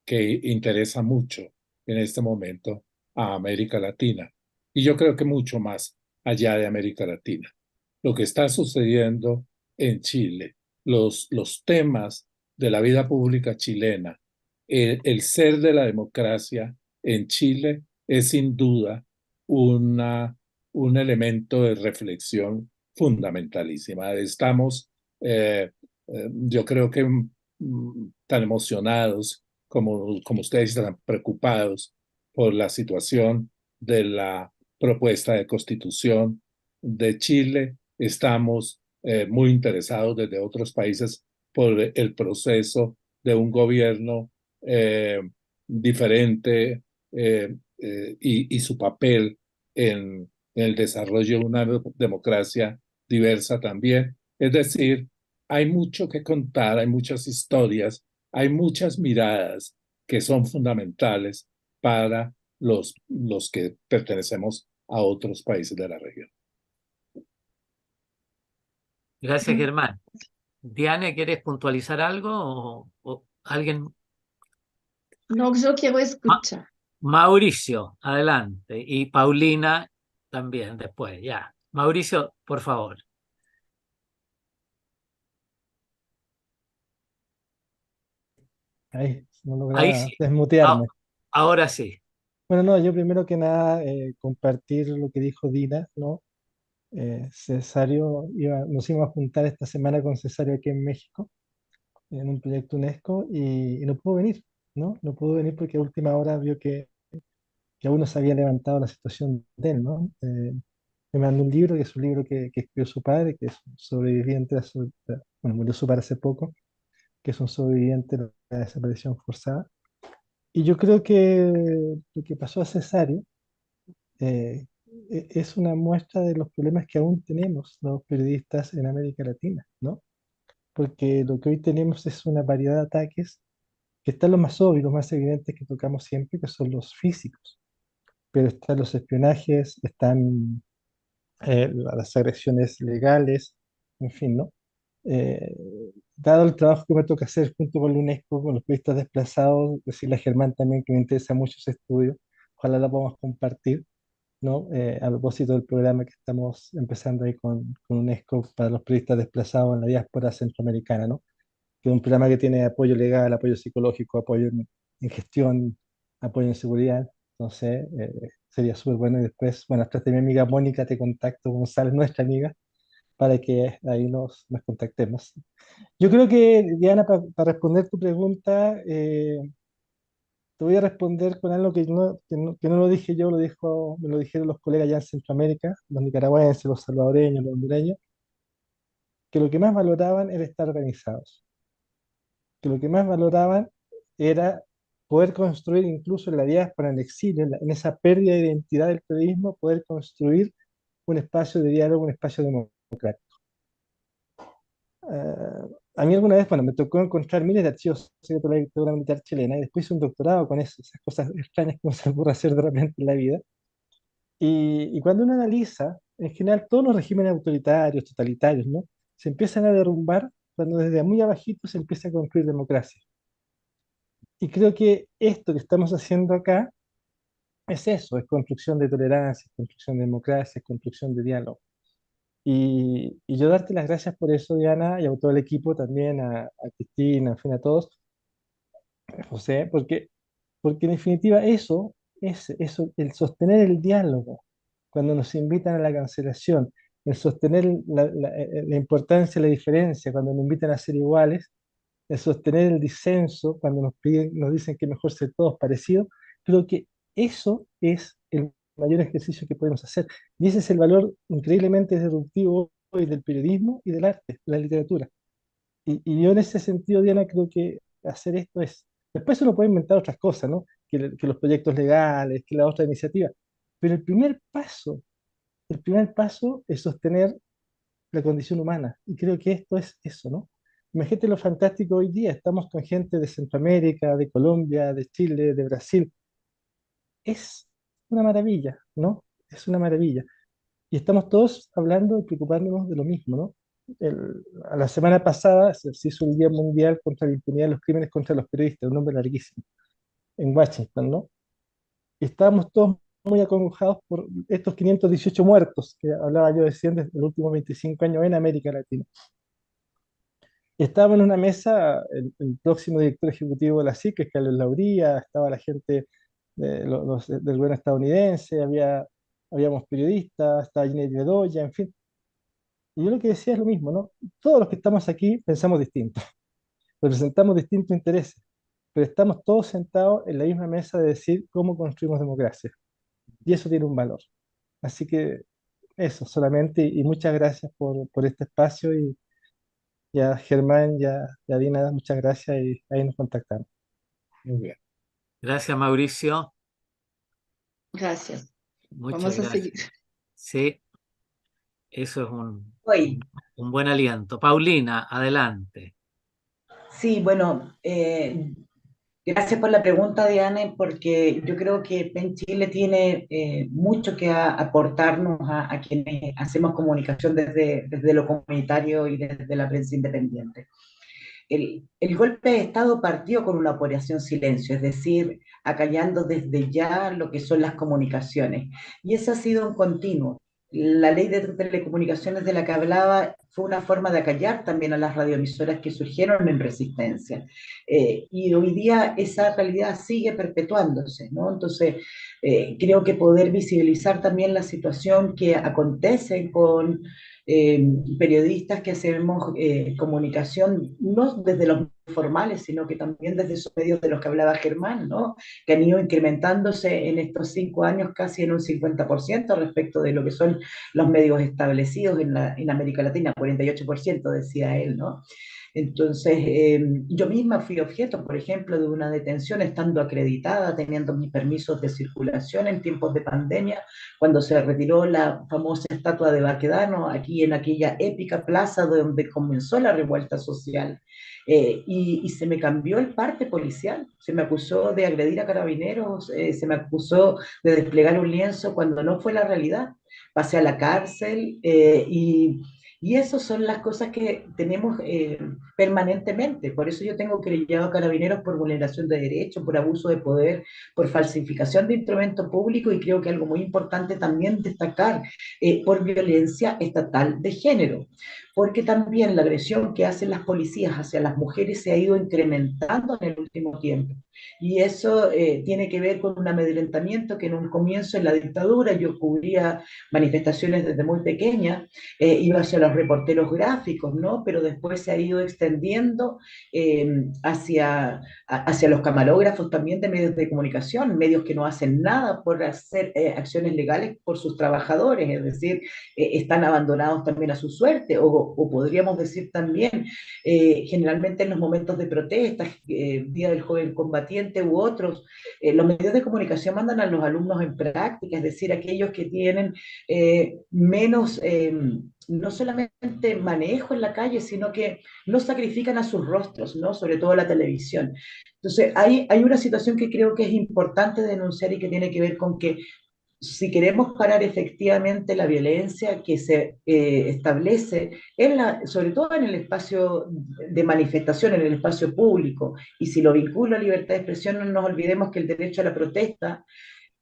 que interesa mucho en este momento a América Latina. Y yo creo que mucho más allá de América Latina. Lo que está sucediendo en Chile, los temas de la vida pública chilena, el ser de la democracia en Chile es sin duda un elemento de reflexión fundamentalísima. Estamos, yo creo que tan emocionados como ustedes, tan preocupados por la situación de la propuesta de constitución de Chile. Estamos muy interesados desde otros países por el proceso de un gobierno eh, diferente y su papel en el desarrollo de una democracia diversa también. Es decir, hay mucho que contar, hay muchas historias, hay muchas miradas que son fundamentales para los que pertenecemos a otros países de la región. Gracias, Germán. Diane, ¿quieres puntualizar algo o alguien? No, yo quiero escuchar. Mauricio, adelante. Y Paulina también después, ya. Mauricio, por favor. Ahí, no Ahí lograba sí. desmutearme. Ahora sí. Bueno, no, yo primero que nada compartir lo que dijo Dina, ¿no? Cesario, nos íbamos a juntar esta semana con Cesario aquí en México, en un proyecto UNESCO, y no pudo venir, ¿no? No pudo venir porque a última hora vio que aún no se había levantado la situación de él, ¿no? Me mandó un libro, que es un libro que escribió su padre, que es un sobreviviente, bueno, murió su padre hace poco, que es un sobreviviente de la desaparición forzada. Y yo creo que lo que pasó a Cesario eh, es una muestra de los problemas que aún tenemos los periodistas en América Latina, ¿no? Porque lo que hoy tenemos es una variedad de ataques que están los más obvios, los más evidentes que tocamos siempre, que son los físicos, pero están los espionajes, están las agresiones legales, en fin, ¿no? Eh, Dado el trabajo que me toca hacer junto con la UNESCO, con los periodistas desplazados, decirle a Germán también que me interesa mucho ese estudio, ojalá la podamos compartir, ¿no? A propósito del programa que estamos empezando ahí con UNESCO para los periodistas desplazados en la diáspora centroamericana, ¿no? Que es un programa que tiene apoyo legal, apoyo psicológico, apoyo en gestión, apoyo en seguridad. Entonces, sería súper bueno. Y después, bueno, atrás de mi amiga Mónica te contacto, González, nuestra amiga, para que ahí nos contactemos. Yo creo que, Diana, para responder tu pregunta, te voy a responder con algo que no lo dije yo, me lo dijeron los colegas allá en Centroamérica, los nicaragüenses, los salvadoreños, los hondureños, que lo que más valoraban era estar organizados, que lo que más valoraban era poder construir incluso en la diáspora, en el exilio, en esa pérdida de identidad del periodismo, poder construir un espacio de diálogo, un espacio democrático. A mí alguna vez, bueno, me tocó encontrar miles de archivos de la dictadura militar chilena y después hice un doctorado con eso, esas cosas extrañas que uno se ocurre hacer de repente en la vida. Y cuando uno analiza, en general, todos los regímenes autoritarios, totalitarios, ¿no? Se empiezan a derrumbar cuando desde muy abajito se empieza a construir democracia. Y creo que esto que estamos haciendo acá es eso, es construcción de tolerancia, es construcción de democracia, es construcción de diálogo. Y yo darte las gracias por eso, Diana, y a todo el equipo también, a Cristina, en fin, a todos, José, porque en definitiva eso es eso, el sostener el diálogo, cuando nos invitan a la cancelación, el sostener la importancia de la diferencia, cuando nos invitan a ser iguales, el sostener el disenso, cuando nos dicen que mejor ser todos parecidos, creo que eso es el mayor ejercicio que podemos hacer. Y ese es el valor increíblemente disruptivo hoy del periodismo y del arte, de la literatura. Y yo en ese sentido, Diana, creo que hacer esto es... Después uno puede inventar otras cosas, ¿no? Que los proyectos legales, que la otra iniciativa. Pero el primer paso es sostener la condición humana. Y creo que esto es eso, ¿no? Imagínate lo fantástico hoy día. Estamos con gente de Centroamérica, de Colombia, de Chile, de Brasil. Es una maravilla, ¿no? Es una maravilla. Y estamos todos hablando y preocupándonos de lo mismo, ¿no? A la semana pasada se hizo el Día Mundial contra la Impunidad de los Crímenes contra los Periodistas, un nombre larguísimo, en Washington, ¿no? Y estábamos todos muy acongojados por estos 518 muertos que hablaba yo de 100 desde los últimos 25 años en América Latina. Estábamos en una mesa, el próximo director ejecutivo de la SIC, que es Carlos Lauría, estaba la gente del gobierno estadounidense, habíamos periodistas, estaba Ginette Bedoya, en fin. Y yo lo que decía es lo mismo, ¿no? Todos los que estamos aquí pensamos distinto, representamos distintos intereses, pero estamos todos sentados en la misma mesa de decir cómo construimos democracia. Y eso tiene un valor. Así que eso solamente, y muchas gracias por este espacio, y a Germán y a Dina, muchas gracias, y ahí nos contactamos. Muy bien. Gracias, Mauricio. Gracias. Muchas Vamos a gracias. seguir. Sí, eso es Hoy, un buen aliento. Paulina, adelante. sí, bueno, gracias por la pregunta, Diane, porque yo creo que PEN Chile tiene mucho que aportarnos a quienes hacemos comunicación desde lo comunitario y desde la prensa independiente. El golpe de Estado partió con una operación silencio, es decir, acallando desde ya lo que son las comunicaciones. Y eso ha sido un continuo. La ley de telecomunicaciones de la que hablaba fue una forma de acallar también a las radioemisoras que surgieron en resistencia. Y hoy día esa realidad sigue perpetuándose, ¿no? Entonces, creo que poder visibilizar también la situación que acontece con periodistas que hacemos comunicación, no desde los formales, sino que también desde esos medios de los que hablaba Germán, ¿no? Que han ido incrementándose en estos 5 años casi en un 50% respecto de lo que son los medios establecidos en América Latina, 48% decía él, ¿no? Entonces, yo misma fui objeto, por ejemplo, de una detención estando acreditada, teniendo mis permisos de circulación en tiempos de pandemia, cuando se retiró la famosa estatua de Baquedano, aquí en aquella épica plaza donde comenzó la revuelta social. Y se me cambió el parte policial, se me acusó de agredir a carabineros, se me acusó de desplegar un lienzo cuando no fue la realidad. Pasé a la cárcel y esas son las cosas que tenemos permanentemente. Por eso yo tengo querellado a carabineros por vulneración de derechos, por abuso de poder, por falsificación de instrumento público y creo que algo muy importante también destacar, por violencia estatal de género. Porque también la agresión que hacen las policías hacia las mujeres se ha ido incrementando en el último tiempo. Y eso tiene que ver con un amedrentamiento que en un comienzo en la dictadura yo cubría manifestaciones desde muy pequeña, iba hacia los reporteros gráficos, ¿no? Pero después se ha ido extendiendo hacia los camarógrafos también de medios de comunicación, medios que no hacen nada por hacer acciones legales por sus trabajadores, es decir, están abandonados también a su suerte, o podríamos decir también, generalmente en los momentos de protestas, Día del Joven Combatiente u otros, los medios de comunicación mandan a los alumnos en práctica, es decir, aquellos que tienen menos, no solamente manejo en la calle, sino que no sacrifican a sus rostros, ¿no? Sobre todo la televisión. Entonces, hay una situación que creo que es importante denunciar y que tiene que ver con que si queremos parar efectivamente la violencia que se establece, sobre todo en el espacio de manifestación, en el espacio público, y si lo vinculo a libertad de expresión, no nos olvidemos que el derecho a la protesta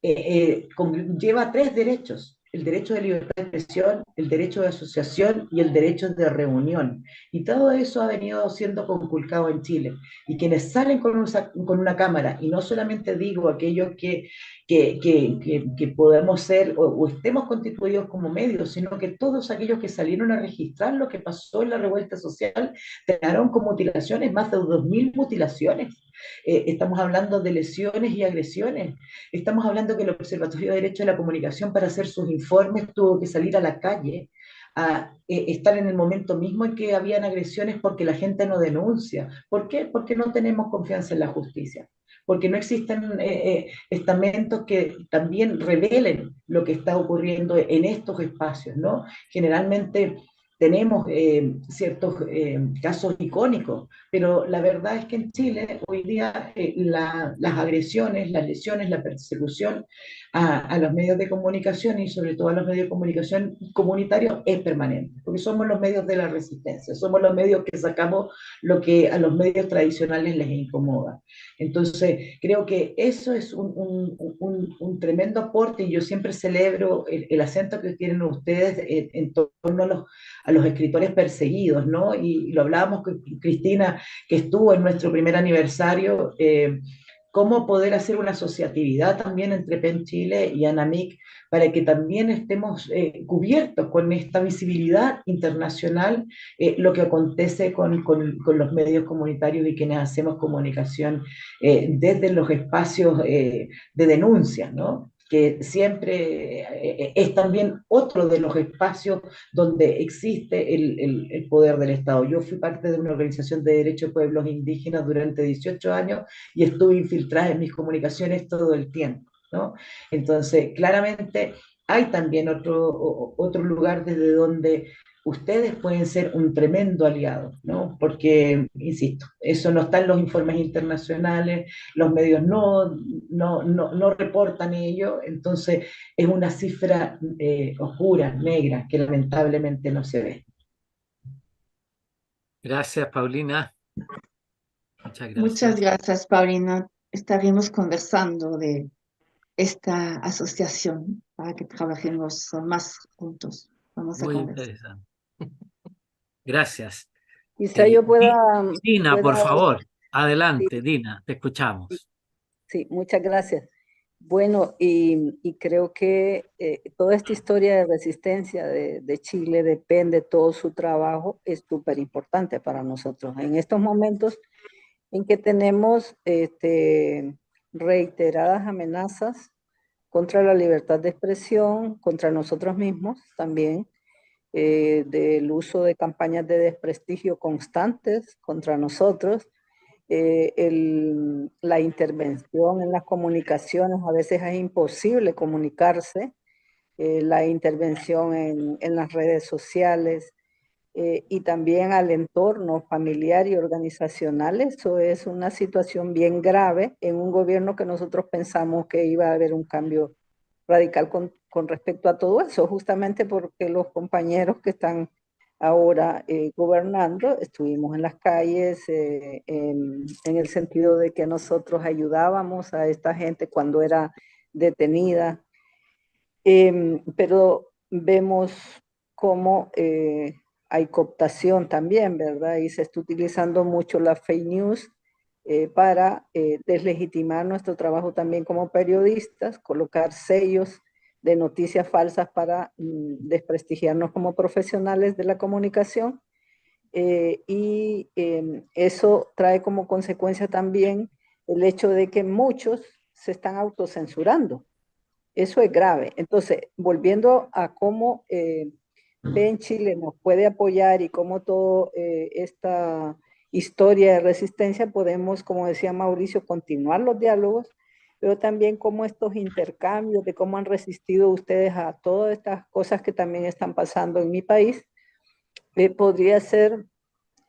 lleva 3 derechos: el derecho de libertad de expresión, el derecho de asociación y el derecho de reunión. Y todo eso ha venido siendo conculcado en Chile. Y quienes salen con una cámara, y no solamente digo aquellos que podemos ser o estemos constituidos como medios, sino que todos aquellos que salieron a registrar lo que pasó en la revuelta social, terminaron con mutilaciones, más de 2.000 mutilaciones. Estamos hablando de lesiones y agresiones. Estamos hablando que el Observatorio de Derecho de la Comunicación, para hacer sus informes, tuvo que salir a la calle a estar en el momento mismo en que habían agresiones porque la gente no denuncia. ¿Por qué? Porque no tenemos confianza en la justicia, porque no existen estamentos que también revelen lo que está ocurriendo en estos espacios, ¿no? Generalmente tenemos ciertos casos icónicos, pero la verdad es que en Chile hoy día las agresiones, las lesiones, la persecución a los medios de comunicación y sobre todo a los medios de comunicación comunitarios es permanente, porque somos los medios de la resistencia, somos los medios que sacamos lo que a los medios tradicionales les incomoda. Entonces, creo que eso es un tremendo aporte y yo siempre celebro el acento que tienen ustedes en torno a los escritores perseguidos, ¿no? Y lo hablábamos con Cristina, que estuvo en nuestro primer aniversario, cómo poder hacer una asociatividad también entre PEN Chile y ANAMIC para que también estemos cubiertos con esta visibilidad internacional, lo que acontece con los medios comunitarios y quienes hacemos comunicación desde los espacios de denuncia, ¿no? Que siempre es también otro de los espacios donde existe el poder del Estado. Yo fui parte de una organización de derechos de pueblos indígenas durante 18 años y estuve infiltrada en mis comunicaciones todo el tiempo, ¿no? Entonces, claramente hay también otro lugar desde donde ustedes pueden ser un tremendo aliado, ¿no? Porque, insisto, eso no está en los informes internacionales, los medios no reportan ello, entonces es una cifra oscura, negra, que lamentablemente no se ve. Gracias, Paulina. Muchas Muchas gracias. gracias, Paulina. Estaremos conversando de esta asociación para que trabajemos más juntos. Vamos a Muy conversar. interesante. Gracias. Quizá yo Dina, por favor, sí, adelante, Dina, te escuchamos. sí, muchas gracias. Bueno, y creo que toda esta historia de resistencia de Chile depende, todo su trabajo es súper importante para nosotros. En estos momentos en que tenemos reiteradas amenazas contra la libertad de expresión, contra nosotros mismos también, del uso de campañas de desprestigio constantes contra nosotros, la intervención en las comunicaciones, a veces es imposible comunicarse, la intervención en las redes sociales, y también al entorno familiar y organizacional. Eso es una situación bien grave en un gobierno que nosotros pensamos que iba a haber un cambio radical con respecto a todo eso, justamente porque los compañeros que están ahora gobernando, estuvimos en las calles en el sentido de que nosotros ayudábamos a esta gente cuando era detenida, pero vemos cómo hay cooptación también, ¿verdad? Y se está utilizando mucho la fake news para deslegitimar nuestro trabajo también como periodistas, colocar sellos de noticias falsas para desprestigiarnos como profesionales de la comunicación. Eso trae como consecuencia también el hecho de que muchos se están autocensurando. Eso es grave. Entonces, volviendo a cómo PEN Chile nos puede apoyar y cómo toda esta historia de resistencia podemos, como decía Mauricio, continuar los diálogos, pero también cómo estos intercambios, de cómo han resistido ustedes a todas estas cosas que también están pasando en mi país, podría ser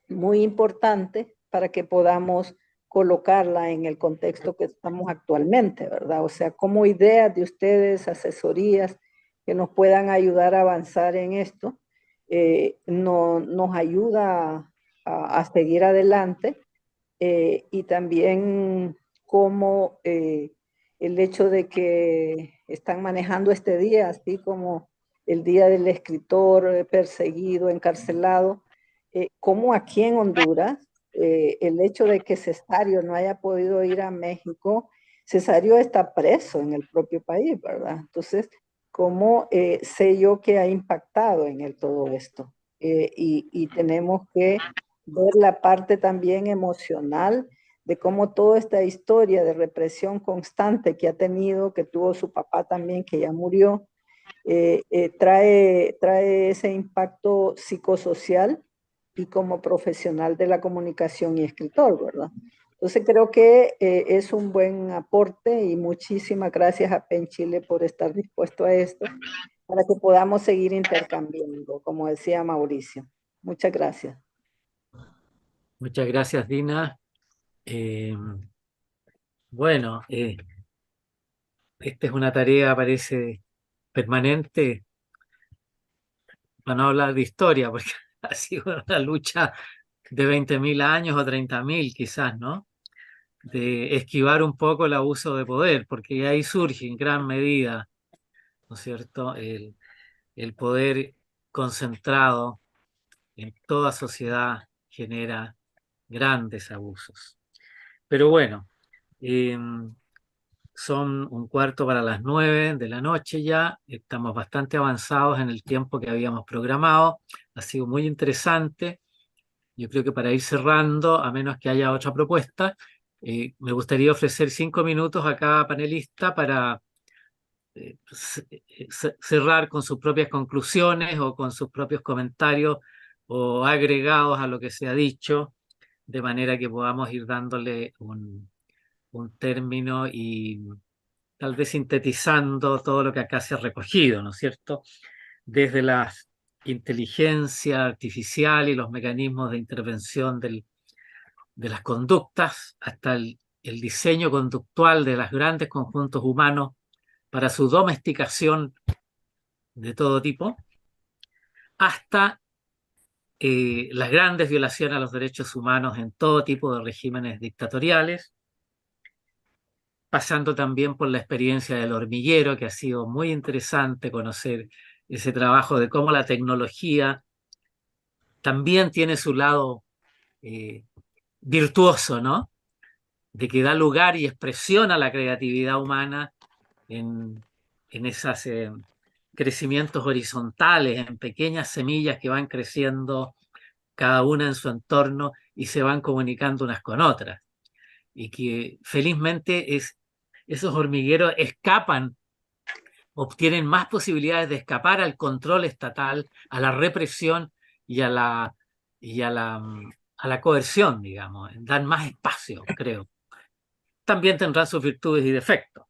muy importante para que podamos colocarla en el contexto que estamos actualmente, ¿verdad? O sea, como ideas de ustedes, asesorías que nos puedan ayudar a avanzar en esto, nos ayuda a seguir adelante, y también como el hecho de que están manejando este día, así como el Día del Escritor perseguido, encarcelado, como aquí en Honduras, el hecho de que Cesario no haya podido ir a México, Cesario está preso en el propio país, ¿verdad? Entonces, ¿cómo sé yo que ha impactado en él todo esto? Y tenemos que ver la parte también emocional de cómo toda esta historia de represión constante que ha tenido, que tuvo su papá también, que ya murió, trae ese impacto psicosocial y como profesional de la comunicación y escritor, ¿verdad? Entonces creo que es un buen aporte y muchísimas gracias a PEN Chile por estar dispuesto a esto, para que podamos seguir intercambiando, como decía Mauricio. Muchas gracias. Muchas gracias, Dina. Bueno, esta es una tarea, parece, permanente, para no hablar de historia, porque ha sido una lucha de 20.000 años o 30.000 quizás, ¿no? De esquivar un poco el abuso de poder, porque ahí surge en gran medida, ¿no es cierto?, el poder concentrado en toda sociedad genera grandes abusos. Pero bueno, son 8:45 de la noche ya, estamos bastante avanzados en el tiempo que habíamos programado, ha sido muy interesante. Yo creo que para ir cerrando, a menos que haya otra propuesta, me gustaría ofrecer 5 minutos a cada panelista para cerrar con sus propias conclusiones o con sus propios comentarios o agregados a lo que se ha dicho, de manera que podamos ir dándole un término y tal vez sintetizando todo lo que acá se ha recogido, ¿no es cierto? Desde la inteligencia artificial y los mecanismos de intervención de las conductas hasta el diseño conductual de los grandes conjuntos humanos para su domesticación de todo tipo, hasta las grandes violaciones a los derechos humanos en todo tipo de regímenes dictatoriales, pasando también por la experiencia del hormiguero, que ha sido muy interesante conocer ese trabajo de cómo la tecnología también tiene su lado virtuoso, ¿no? De que da lugar y expresión a la creatividad humana en esos crecimientos horizontales, en pequeñas semillas que van creciendo cada una en su entorno y se van comunicando unas con otras. Y que felizmente esos hormigueros escapan, obtienen más posibilidades de escapar al control estatal, a la represión y a la coerción, digamos. Dan más espacio, creo. También tendrán sus virtudes y defectos,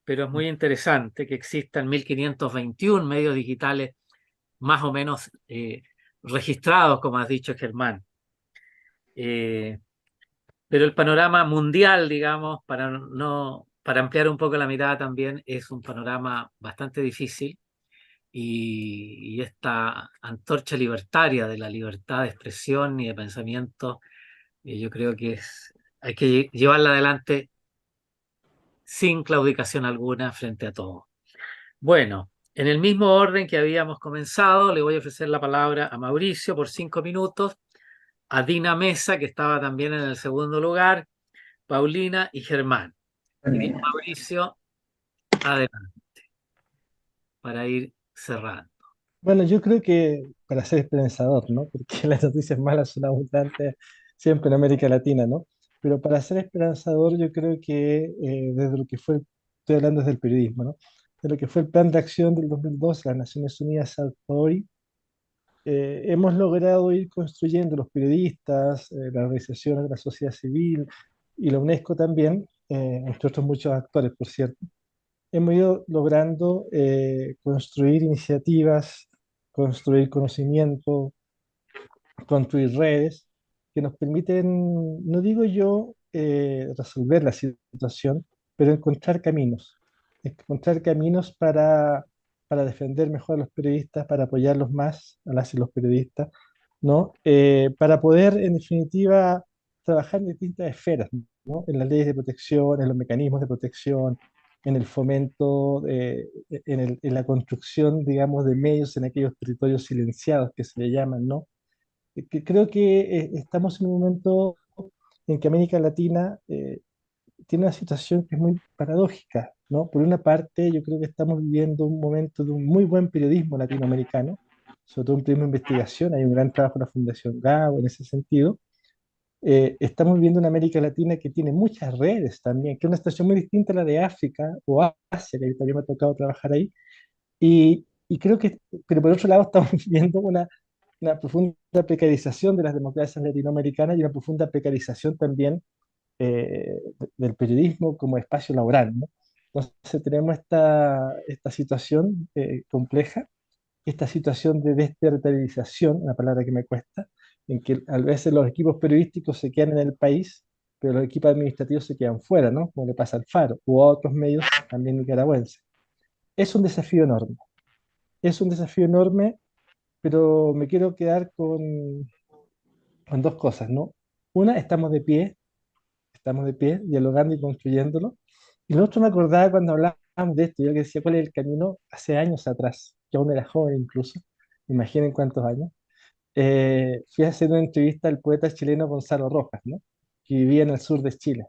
pero es muy interesante que existan 1521 medios digitales más o menos registrados, como has dicho, Germán. Pero el panorama mundial, digamos, para ampliar un poco la mirada también, es un panorama bastante difícil y esta antorcha libertaria de la libertad de expresión y de pensamiento, yo creo que hay que llevarla adelante sin claudicación alguna frente a todo. Bueno, en el mismo orden que habíamos comenzado, le voy a ofrecer la palabra a Mauricio por 5 minutos, a Dina Mesa, que estaba también en el segundo lugar, Paulina y Germán. Y Mauricio, adelante, para ir cerrando. Bueno, yo creo que para ser esperanzador, ¿no? Porque las noticias malas son abundantes siempre en América Latina, ¿no? Pero para ser esperanzador, yo creo que desde lo que fue, estoy hablando desde el periodismo, ¿no? De lo que fue el Plan de Acción del 2012, las Naciones Unidas South Poverty, hemos logrado ir construyendo los periodistas, las organizaciones de la sociedad civil y la UNESCO también, entre otros muchos actores, por cierto, hemos ido logrando construir iniciativas, construir conocimiento, construir redes que nos permiten, no digo yo resolver la situación, pero encontrar caminos para defender mejor a los periodistas, para apoyarlos más a las y los periodistas, ¿no? Para poder, en definitiva, trabajar en distintas esferas, ¿no? En las leyes de protección, en los mecanismos de protección, en el fomento, en la construcción, digamos, de medios en aquellos territorios silenciados que se le llaman, ¿no? Que creo que estamos en un momento en que América Latina tiene una situación que es muy paradójica, ¿no? Por una parte, yo creo que estamos viviendo un momento de un muy buen periodismo latinoamericano, sobre todo un periodismo de investigación, hay un gran trabajo en la Fundación Gago en ese sentido. Estamos viviendo una América Latina que tiene muchas redes también, que es una situación muy distinta a la de África o Asia, que también me ha tocado trabajar ahí. Y creo que, pero por otro lado, estamos viendo una profunda precarización de las democracias latinoamericanas y una profunda precarización también del periodismo como espacio laboral, ¿no? Entonces tenemos esta situación compleja, esta situación de desterritorialización, una palabra que me cuesta, en que a veces los equipos periodísticos se quedan en el país, pero los equipos administrativos se quedan fuera, ¿no? Como le pasa al Faro u a otros medios también nicaragüenses. Es un desafío enorme, es un desafío enorme, pero me quiero quedar con dos cosas, ¿no? Una, estamos de pie, dialogando y construyéndolo. Y lo otro me acordaba cuando hablábamos de esto, yo que decía cuál es el camino hace años atrás, que aún era joven incluso, imaginen cuántos años. fui a hacer una entrevista al poeta chileno Gonzalo Rojas, ¿no? Que vivía en el sur de Chile.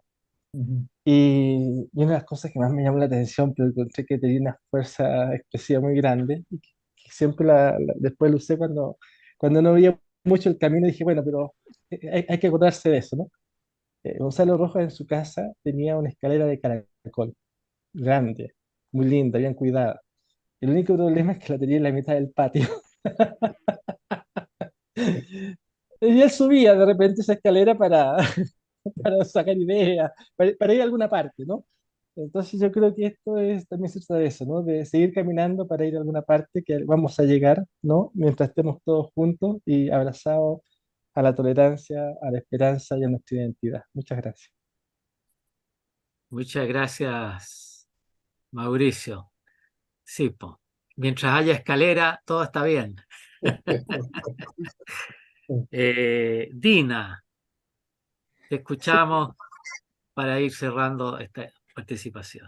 Ujú. Y una de las cosas que más me llamó la atención, pero encontré que tenía una fuerza expresiva muy grande, y que siempre después lo usé cuando no veía mucho el camino, dije, bueno, pero hay que acordarse de eso, ¿no? Gonzalo Rojas en su casa tenía una escalera de caracol, grande, muy linda, bien cuidada. El único problema es que la tenía en la mitad del patio. Y él subía de repente esa escalera para sacar ideas, para ir a alguna parte, ¿no? Entonces yo creo que esto es también se trata de eso, ¿no? De seguir caminando para ir a alguna parte que vamos a llegar, ¿no? Mientras estemos todos juntos y abrazados a la tolerancia, a la esperanza y a nuestra identidad. Muchas gracias. Muchas gracias, Mauricio. Sí, po. Mientras haya escalera, todo está bien. Dina, te Sí, escuchamos para ir cerrando esta participación.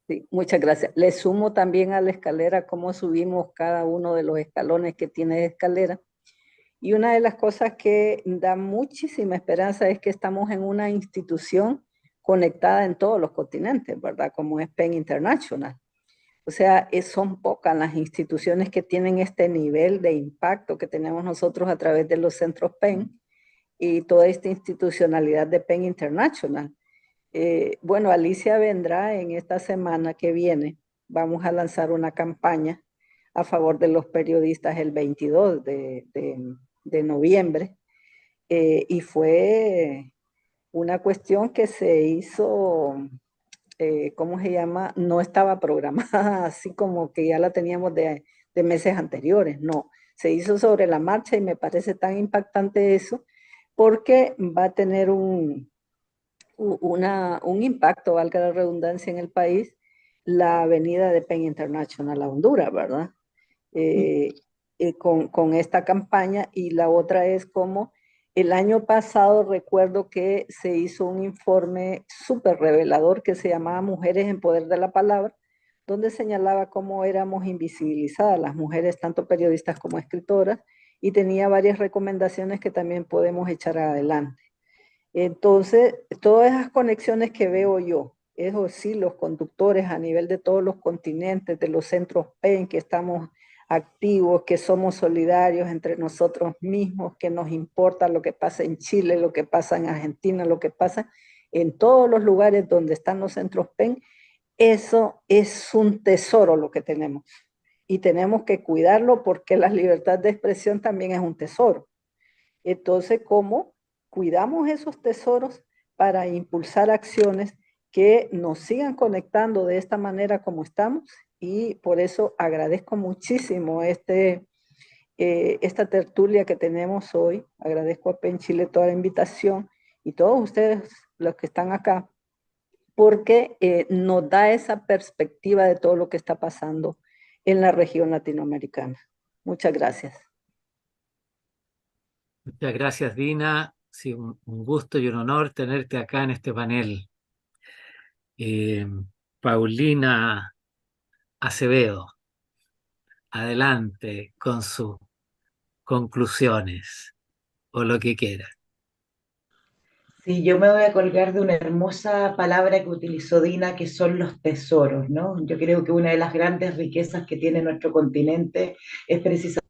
sí, muchas gracias. Le sumo también a la escalera cómo subimos cada uno de los escalones que tiene escalera. Y una de las cosas que da muchísima esperanza es que estamos en una institución conectada en todos los continentes, ¿verdad? Como es PEN International. O sea, son pocas las instituciones que tienen este nivel de impacto que tenemos nosotros a través de los centros PEN y toda esta institucionalidad de PEN International. Bueno, Alicia vendrá en esta semana que viene. Vamos a lanzar una campaña a favor de los periodistas el 22 de noviembre. Y fue una cuestión que se hizo, ¿cómo se llama? No estaba programada así como que ya la teníamos de meses anteriores, no. Se hizo sobre la marcha y me parece tan impactante eso porque va a tener un impacto, valga la redundancia, en el país, la venida de PEN International a Honduras, ¿verdad? Eh, con esta campaña. Y la otra es como el año pasado recuerdo que se hizo un informe súper revelador que se llamaba Mujeres en Poder de la Palabra, donde señalaba cómo éramos invisibilizadas las mujeres, tanto periodistas como escritoras, y tenía varias recomendaciones que también podemos echar adelante. Entonces, todas esas conexiones que veo yo, eso sí, los conductores a nivel de todos los continentes, de los centros PEN, que estamos activos, que somos solidarios entre nosotros mismos, que nos importa lo que pasa en Chile, lo que pasa en Argentina, lo que pasa en todos los lugares donde están los centros PEN, eso es un tesoro lo que tenemos. Y tenemos que cuidarlo porque la libertad de expresión también es un tesoro. Entonces, ¿cómo cuidamos esos tesoros para impulsar acciones que nos sigan conectando de esta manera como estamos? Y por eso agradezco muchísimo esta tertulia que tenemos hoy. Agradezco a PEN Chile toda la invitación y todos ustedes los que están acá, porque nos da esa perspectiva de todo lo que está pasando en la región latinoamericana. Muchas gracias. Muchas gracias, Dina. Sí, un gusto y un honor tenerte acá en este panel. Eh, Paulina Acevedo, adelante con sus conclusiones o lo que quiera. Sí, yo me voy a colgar de una hermosa palabra que utilizó Dina, que son los tesoros, ¿no? Yo creo que una de las grandes riquezas que tiene nuestro continente es precisamente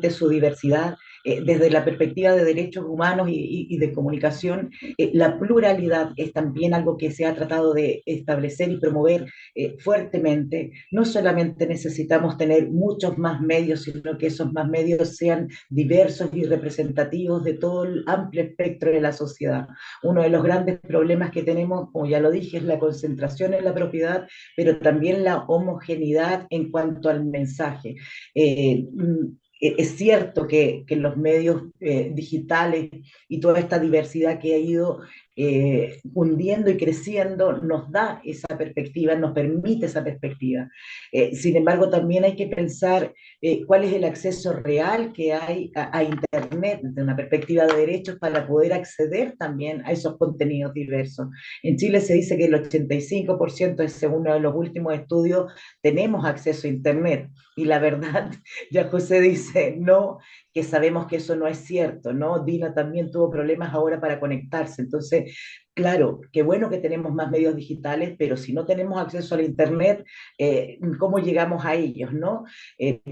su diversidad, desde la perspectiva de derechos humanos y de comunicación. La pluralidad es también algo que se ha tratado de establecer y promover fuertemente. No solamente necesitamos tener muchos más medios, sino que esos más medios sean diversos y representativos de todo el amplio espectro de la sociedad. Uno de los grandes problemas que tenemos, como ya lo dije, es la concentración en la propiedad, pero también la homogeneidad en cuanto al mensaje. Es cierto que los medios digitales y toda esta diversidad que ha ido hundiendo y creciendo, nos da esa perspectiva, nos permite esa perspectiva. Sin embargo, también hay que pensar cuál es el acceso real que hay a Internet desde una perspectiva de derechos para poder acceder también a esos contenidos diversos. En Chile se dice que el 85%, según uno de los últimos estudios, tenemos acceso a Internet. Y la verdad, ya José dice, no, que sabemos que eso no es cierto, ¿no? Dina también tuvo problemas ahora para conectarse. Entonces, claro, qué bueno que tenemos más medios digitales, pero si no tenemos acceso al Internet, ¿cómo llegamos a ellos, no?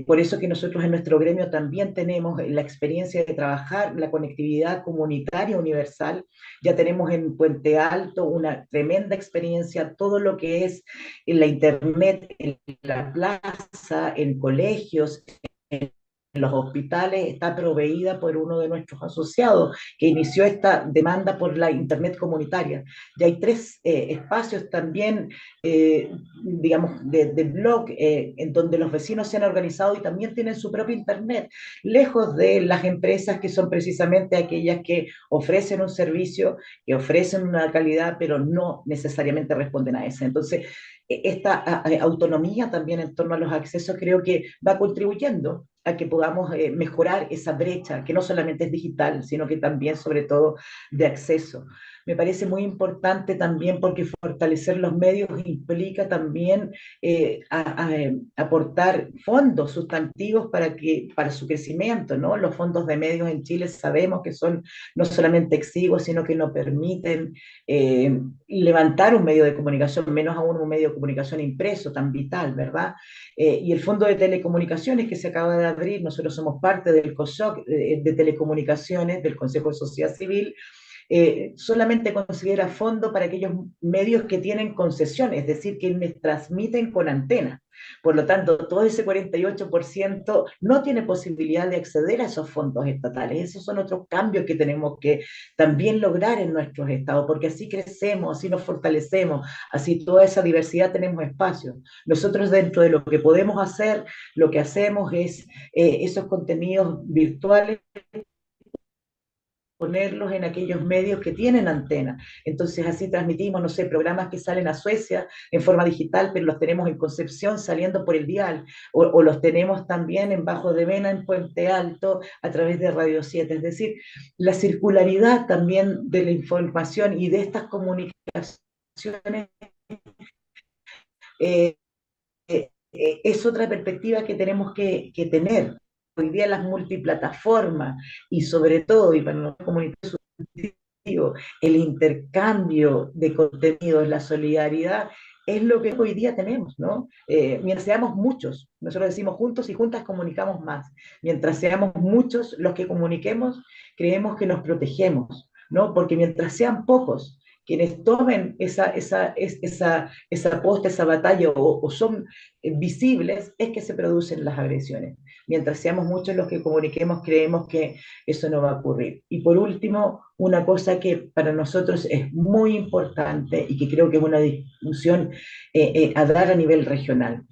Por eso que nosotros en nuestro gremio también tenemos la experiencia de trabajar la conectividad comunitaria universal. Ya tenemos en Puente Alto una tremenda experiencia, todo lo que es en la Internet, en la plaza, en colegios, en los hospitales, está proveída por uno de nuestros asociados que inició esta demanda por la Internet comunitaria. Ya hay 3 espacios también, digamos, de blog, en donde los vecinos se han organizado y también tienen su propio Internet, lejos de las empresas que son precisamente aquellas que ofrecen un servicio, que ofrecen una calidad, pero no necesariamente responden a ese. Entonces, esta autonomía también en torno a los accesos creo que va contribuyendo a que podamos mejorar esa brecha, que no solamente es digital, sino que también, sobre todo, de acceso. Me parece muy importante también porque fortalecer los medios implica también aportar fondos sustantivos para su crecimiento, ¿no? Los fondos de medios en Chile sabemos que son no solamente exiguos, sino que nos permiten levantar un medio de comunicación, menos aún un medio de comunicación impreso, tan vital, ¿verdad? Y el Fondo de Telecomunicaciones que se acaba de abrir, nosotros somos parte del COSOC de Telecomunicaciones, del Consejo de Sociedad Civil, solamente considera fondo para aquellos medios que tienen concesión, es decir, que me transmiten con antena. Por lo tanto, todo ese 48% no tiene posibilidad de acceder a esos fondos estatales. Esos son otros cambios que tenemos que también lograr en nuestros estados, porque así crecemos, así nos fortalecemos, así toda esa diversidad tenemos espacio. Nosotros dentro de lo que podemos hacer, lo que hacemos es esos contenidos virtuales ponerlos en aquellos medios que tienen antena. Entonces así transmitimos, no sé, programas que salen a Suecia en forma digital, pero los tenemos en Concepción saliendo por el dial, o los tenemos también en Bajo de Mena, en Puente Alto, a través de Radio 7. Es decir, la circularidad también de la información y de estas comunicaciones eh, es otra perspectiva que tenemos que tener. Hoy día las multiplataformas y sobre todo, y para nosotros comunitarios, el intercambio de contenidos, la solidaridad, es lo que hoy día tenemos, ¿no? Mientras seamos muchos, nosotros decimos juntos y juntas comunicamos más. Mientras seamos muchos los que comuniquemos, creemos que nos protegemos, ¿no? Porque mientras sean pocos quienes tomen esa posta, esa batalla, o son visibles, es que se producen las agresiones. Mientras seamos muchos los que comuniquemos, creemos que eso no va a ocurrir. Y por último, una cosa que para nosotros es muy importante y que creo que es una discusión a dar a nivel regional.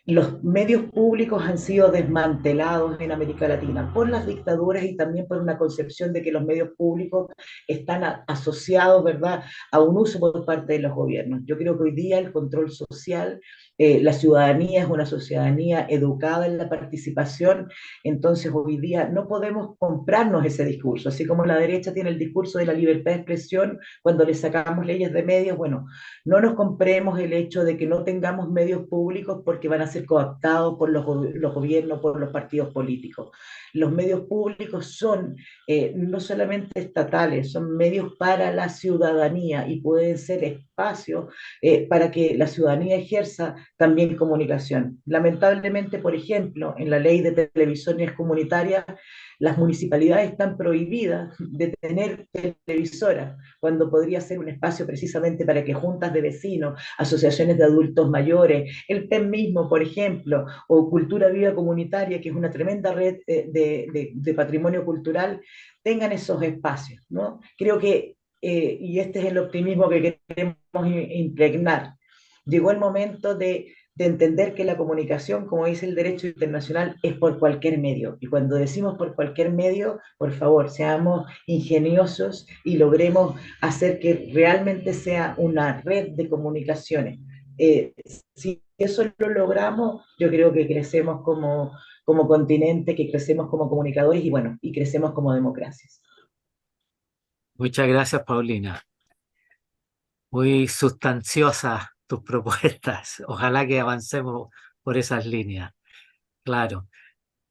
Los medios públicos han sido desmantelados en América Latina por las dictaduras y también por una concepción de que los medios públicos están asociados, ¿verdad?, a un uso por parte de los gobiernos. Yo creo que hoy día el control social, la ciudadanía es una ciudadanía educada en la participación, entonces hoy día no podemos comprarnos ese discurso, así como la derecha tiene el discurso de la libertad de expresión cuando le sacamos leyes de medios. Bueno, no nos compremos el hecho de que no tengamos medios públicos porque van a ser cooptados por los gobiernos, por los partidos políticos. Los medios públicos son no solamente estatales, son medios para la ciudadanía y pueden ser espacios para que la ciudadanía ejerza también comunicación. Lamentablemente, por ejemplo, en la ley de televisiones comunitarias, las municipalidades están prohibidas de tener televisoras, cuando podría ser un espacio precisamente para que juntas de vecinos, asociaciones de adultos mayores, el PEN mismo, por ejemplo, o Cultura Viva Comunitaria, que es una tremenda red de patrimonio cultural, tengan esos espacios, ¿no? Creo que, y este es el optimismo que queremos impregnar, llegó el momento de de entender que la comunicación, como dice el derecho internacional, es por cualquier medio. Y cuando decimos por cualquier medio, por favor, seamos ingeniosos y logremos hacer que realmente sea una red de comunicaciones. Si eso lo logramos, yo creo que crecemos como continente, que crecemos como comunicadores y bueno, y crecemos como democracias. Muchas gracias, Paulina. Muy sustanciosas tus propuestas. Ojalá que avancemos por esas líneas. Claro.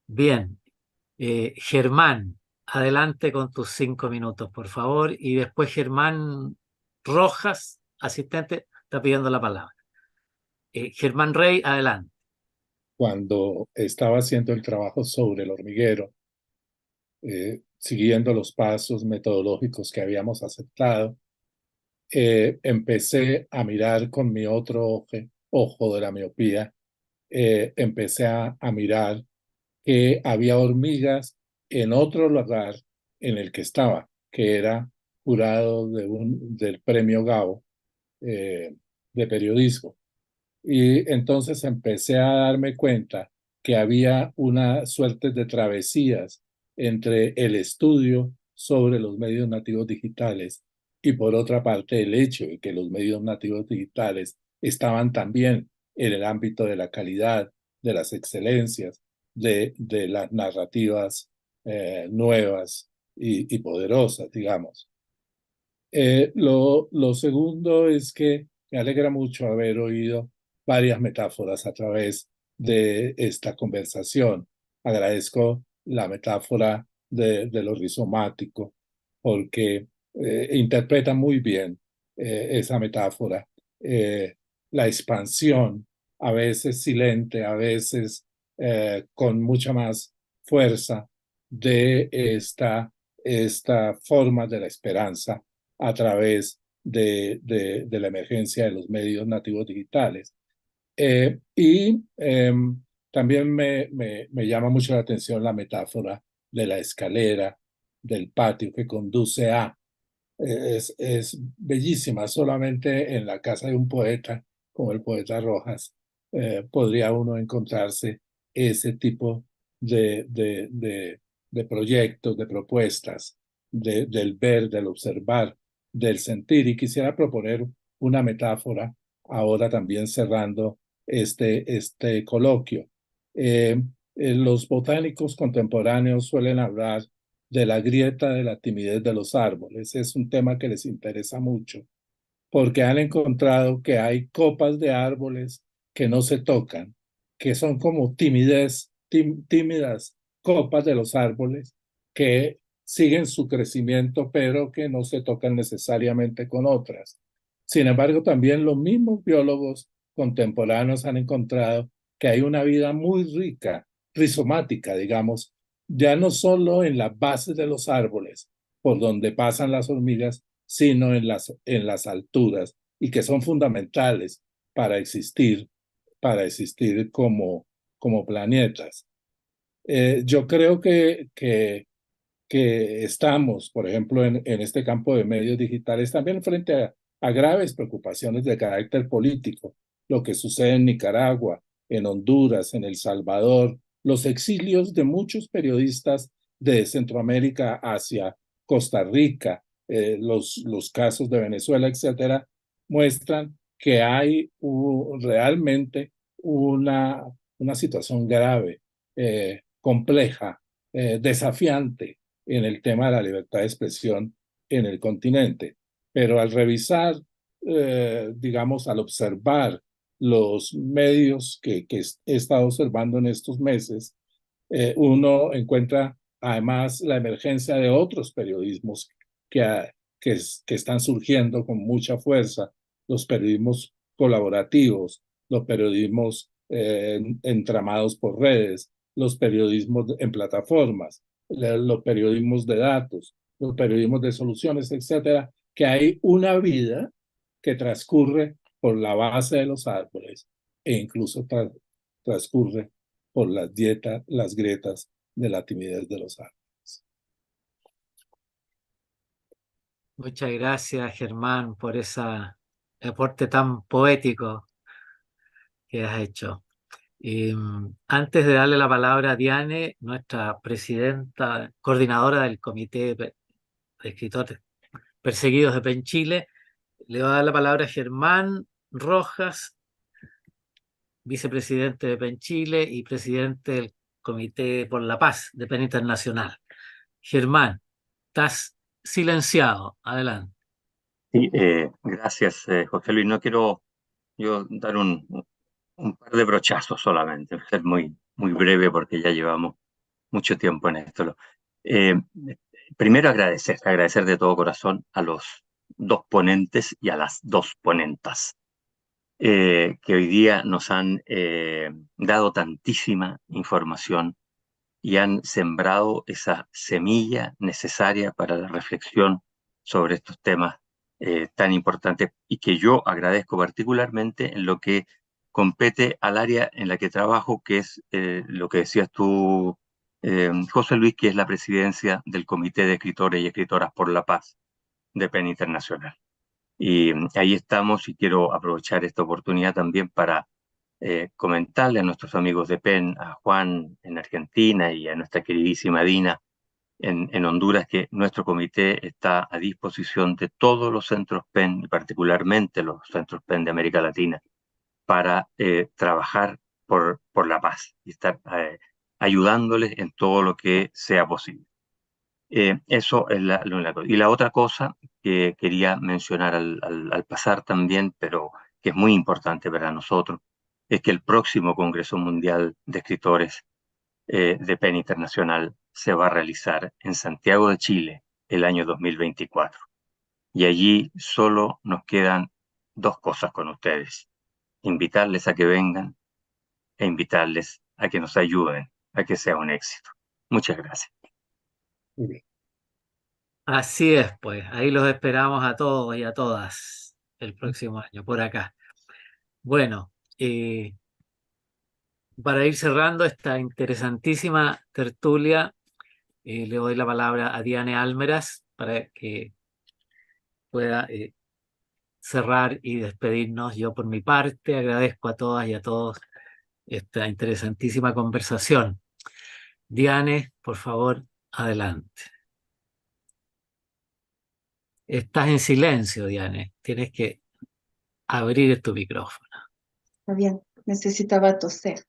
Bien. Germán, adelante con tus 5 minutos, por favor. Y después Germán Rojas, asistente, está pidiendo la palabra. Germán Rey, adelante. Cuando estaba haciendo el trabajo sobre el hormiguero, siguiendo los pasos metodológicos que habíamos aceptado, empecé a mirar con mi otro ojo de la miopía, empecé a mirar que había hormigas en otro lugar en el que estaba, que era jurado del premio Gao de periodismo. Y entonces empecé a darme cuenta que había una suerte de travesías entre el estudio sobre los medios nativos digitales y por otra parte el hecho de que los medios nativos digitales estaban también en el ámbito de la calidad, de las excelencias, de las narrativas nuevas y poderosas, digamos. Lo segundo es que me alegra mucho haber oído varias metáforas a través de esta conversación. Agradezco la metáfora de lo rizomático porque interpreta muy bien esa metáfora. La expansión, a veces silente, a veces con mucha más fuerza de esta forma de la esperanza a través de la emergencia de los medios nativos digitales. También me llama mucho la atención la metáfora de la escalera, del patio que conduce a. Es bellísima, solamente en la casa de un poeta como el poeta Rojas podría uno encontrarse ese tipo de proyectos, de propuestas, del ver, del observar, del sentir. Y quisiera proponer una metáfora ahora también cerrando este coloquio. Los botánicos contemporáneos suelen hablar de la grieta de la timidez de los árboles. Es un tema que les interesa mucho porque han encontrado que hay copas de árboles que no se tocan, que son como tímidas copas de los árboles que siguen su crecimiento, pero que no se tocan necesariamente con otras. Sin embargo, también los mismos biólogos contemporáneos han encontrado que hay una vida muy rica, rizomática, digamos, ya no solo en las bases de los árboles, por donde pasan las hormigas, sino en las alturas y que son fundamentales para existir como planetas. Yo creo que estamos, por ejemplo, en este campo de medios digitales, también frente a graves preocupaciones de carácter político, lo que sucede en Nicaragua, en Honduras, en El Salvador, los exilios de muchos periodistas de Centroamérica hacia Costa Rica, los casos de Venezuela, etcétera, muestran que hay realmente una situación grave, compleja, desafiante en el tema de la libertad de expresión en el continente. Pero al revisar, digamos, al observar los medios que he estado observando en estos meses, uno encuentra además la emergencia de otros periodismos que están surgiendo con mucha fuerza, los periodismos colaborativos, los periodismos entramados por redes, los periodismos en plataformas, los periodismos de datos, los periodismos de soluciones, etcétera, que hay una vida que transcurre por la base de los árboles e incluso transcurre por las grietas de la timidez de los árboles. Muchas gracias, Germán, por ese aporte tan poético que has hecho. Antes de darle la palabra a Diane, nuestra presidenta, coordinadora del Comité de Escritores Perseguidos de PEN Chile, le voy a dar la palabra a Germán Rojas, vicepresidente de PEN Chile y presidente del Comité por la Paz de PEN Internacional. Germán, estás silenciado. Adelante. Sí, gracias, José Luis. No quiero yo dar un par de brochazos solamente, ser muy breve porque ya llevamos mucho tiempo en esto. Primero agradecer de todo corazón a los dos ponentes y a las dos ponentas que hoy día nos han dado tantísima información y han sembrado esa semilla necesaria para la reflexión sobre estos temas tan importantes y que yo agradezco particularmente en lo que compete al área en la que trabajo, que es lo que decías tú, José Luis, que es la presidencia del Comité de Escritores y Escritoras por la Paz de PEN Internacional. Y ahí estamos y quiero aprovechar esta oportunidad también para comentarle a nuestros amigos de PEN, a Juan en Argentina y a nuestra queridísima Dina en Honduras, que nuestro comité está a disposición de todos los centros PEN, y particularmente los centros PEN de América Latina, para trabajar por la paz y estar ayudándoles en todo lo que sea posible. Eso es una cosa. Y la otra cosa que quería mencionar al pasar también, pero que es muy importante para nosotros, es que el próximo Congreso Mundial de Escritores de PEN Internacional se va a realizar en Santiago de Chile el año 2024. Y allí solo nos quedan dos cosas con ustedes: invitarles a que vengan e invitarles a que nos ayuden a que sea un éxito. Muchas gracias. Muy bien. Así es, pues. Ahí los esperamos a todos y a todas el próximo año, por acá. Bueno, para ir cerrando esta interesantísima tertulia, le doy la palabra a Diane Almeras para que pueda cerrar y despedirnos. Yo por mi parte agradezco a todas y a todos esta interesantísima conversación. Diane, por favor, adelante. Estás en silencio, Diane. Tienes que abrir tu micrófono. Está bien, necesitaba toser.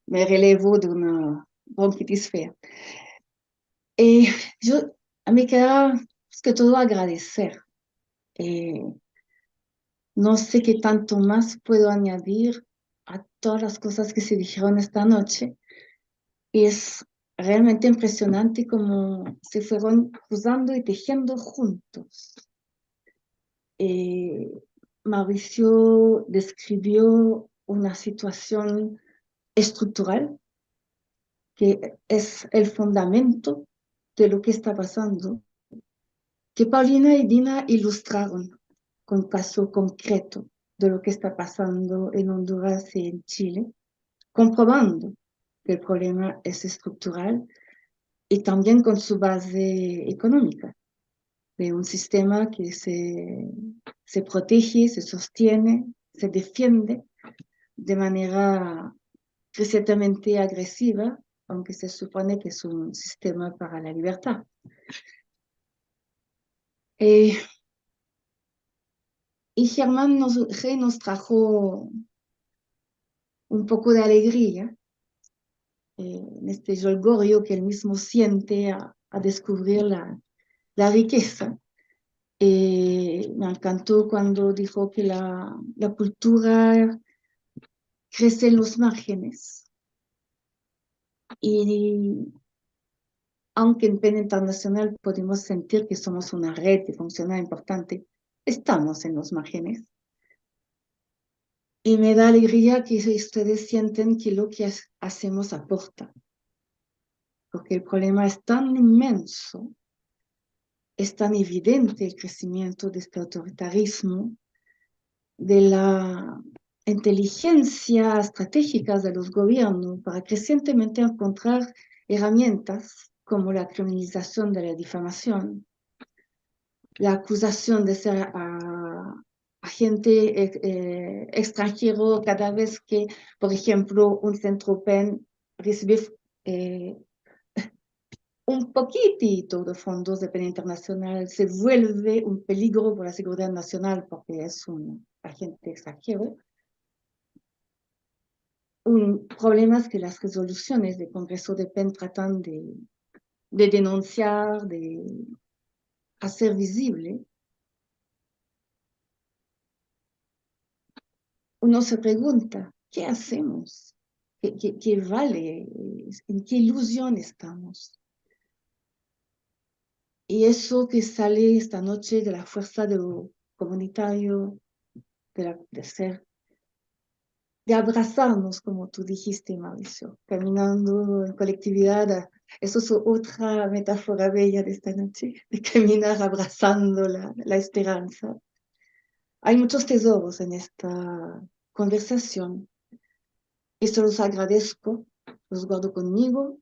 Me relevo de una bronquitis fea. A mí queda más que todo agradecer. No sé qué tanto más puedo añadir a todas las cosas que se dijeron esta noche. Es realmente impresionante cómo se fueron cruzando y tejiendo juntos. Mauricio describió una situación estructural que es el fundamento de lo que está pasando, que Paulina y Dina ilustraron con caso concreto de lo que está pasando en Honduras y en Chile, comprobando que el problema es estructural y también con su base económica, de un sistema que se protege, se sostiene, se defiende de manera crecientemente agresiva, aunque se supone que es un sistema para la libertad. Y Germán nos trajo un poco de alegría en este jolgorio que él mismo siente a descubrir la riqueza. Me encantó cuando dijo que la cultura crece en los márgenes. Y aunque en PEN Internacional podemos sentir que somos una red que funciona importante, estamos en los márgenes. Y me da alegría que ustedes sienten que lo que hacemos aporta. Porque el problema es tan inmenso, es tan evidente el crecimiento de este autoritarismo, de la inteligencia estratégica de los gobiernos para crecientemente encontrar herramientas como la criminalización de la difamación, la acusación de ser agente extranjero cada vez que, por ejemplo, un centro PEN recibe un poquitito de fondos de PEN internacional, se vuelve un peligro para la seguridad nacional porque es un agente extranjero. Un problema es que las resoluciones del Congreso de PEN tratan de denunciar, de hacer visible. Uno se pregunta, ¿qué hacemos? ¿Qué vale? ¿En qué ilusión estamos? Y eso que sale esta noche de la fuerza de lo comunitario, de ser, de abrazarnos, como tú dijiste, Mauricio, caminando en colectividad. Eso es otra metáfora bella de esta noche, de caminar abrazando la esperanza. Hay muchos tesoros en esta conversación. Esto los agradezco, los guardo conmigo.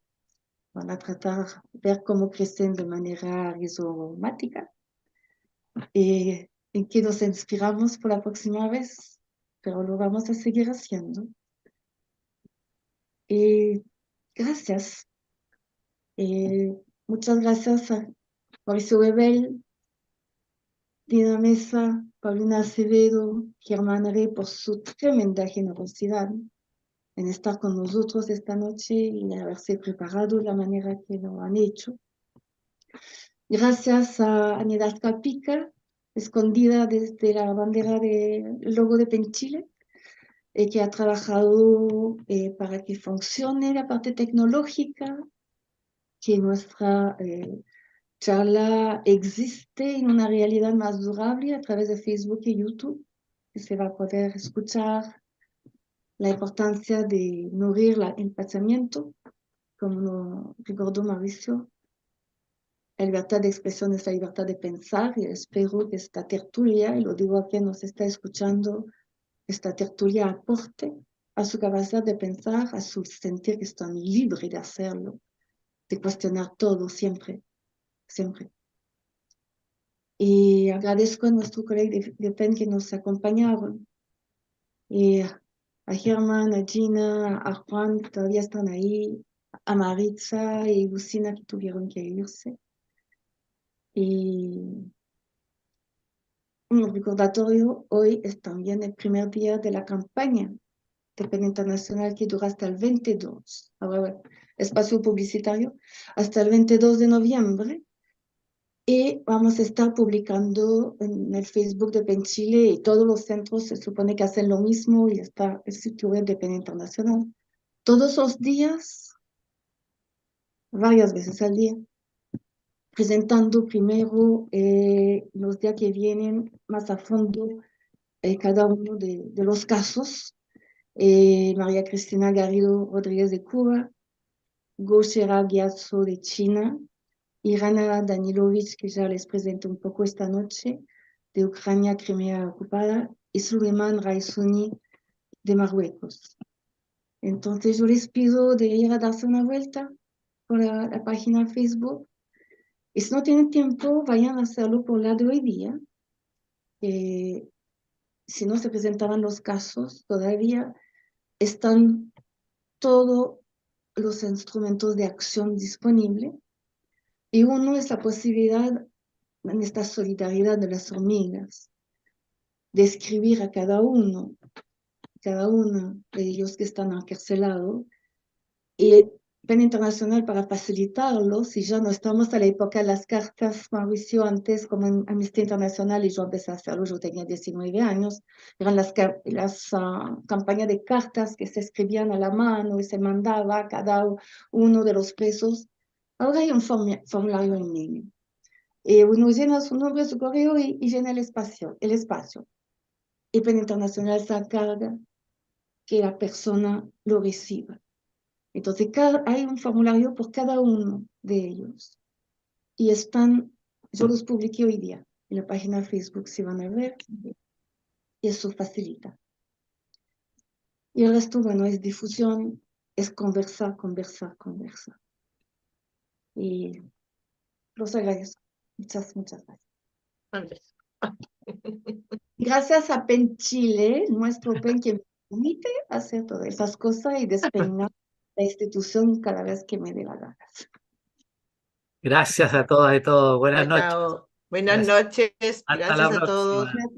Van a tratar de ver cómo crecen de manera rizomática y en que nos inspiramos por la próxima vez, pero lo vamos a seguir haciendo. Y gracias. Muchas gracias a Mauricio Webel, Dina Mesa, Paulina Acevedo, Germán Rey por su tremenda generosidad en estar con nosotros esta noche y haberse preparado de la manera que lo han hecho. Gracias a Anidad Capica, escondida desde la bandera del logo de PEN Chile, que ha trabajado para que funcione la parte tecnológica, que nuestra charla existe en una realidad más durable a través de Facebook y YouTube, que se va a poder escuchar la importancia de nutrir el pensamiento, como lo recordó Mauricio. La libertad de expresión es la libertad de pensar y espero que esta tertulia, y lo digo a quien nos está escuchando, esta tertulia aporte a su capacidad de pensar, a su sentir que están libres de hacerlo, de cuestionar todo siempre, siempre. Y agradezco a nuestro colega de PEN que nos acompañaron. Y a Germán, a Gina, a Juan, que todavía están ahí, a Maritza y Lucina que tuvieron que irse. Y un recordatorio, hoy es también el primer día de la campaña de PEN Internacional que dura hasta el 22. Ahora, espacio publicitario, hasta el 22 de noviembre. Y vamos a estar publicando en el Facebook de PEN Chile y todos los centros se supone que hacen lo mismo y está el sitio web de PEN Internacional. Todos los días, varias veces al día, presentando primero los días que vienen más a fondo cada uno de los casos. María Cristina Garrido Rodríguez de Cuba, Goshera Gyatso de China, Irana Danilovich, que ya les presento un poco esta noche, de Ucrania, Crimea ocupada, y Suleiman Raisuni de Marruecos. Entonces yo les pido de ir a darse una vuelta por la página de Facebook. Y si no tienen tiempo, vayan a hacerlo por la de hoy día. Si no se presentaban los casos, todavía están todos los instrumentos de acción disponibles. Y uno es la posibilidad, en esta solidaridad de las hormigas, de escribir a cada uno de ellos que están encarcelados, y PEN Internacional para facilitarlo, si ya no estamos a la época de las cartas, Mauricio, antes como en Amnistía Internacional, y yo empecé a hacerlo, yo tenía 19 años, eran las campañas de cartas que se escribían a la mano y se mandaba a cada uno de los presos. Ahora hay un formulario en línea. Uno llena su nombre, su correo y llena el espacio. Y PEN Internacional se encarga que la persona lo reciba. Entonces, hay un formulario por cada uno de ellos. Y yo los publiqué hoy día en la página de Facebook, si van a ver, y eso facilita. Y el resto, bueno, es difusión, es conversar. Y los agradezco. Muchas gracias. Andrés. Gracias a PEN Chile, nuestro PEN que me permite hacer todas esas cosas y despeinar la institución cada vez que me dé la gana. Gracias a todas y todos. Buenas noches. Chao. Buenas Gracias. noches. Hasta Gracias la a todos. próxima.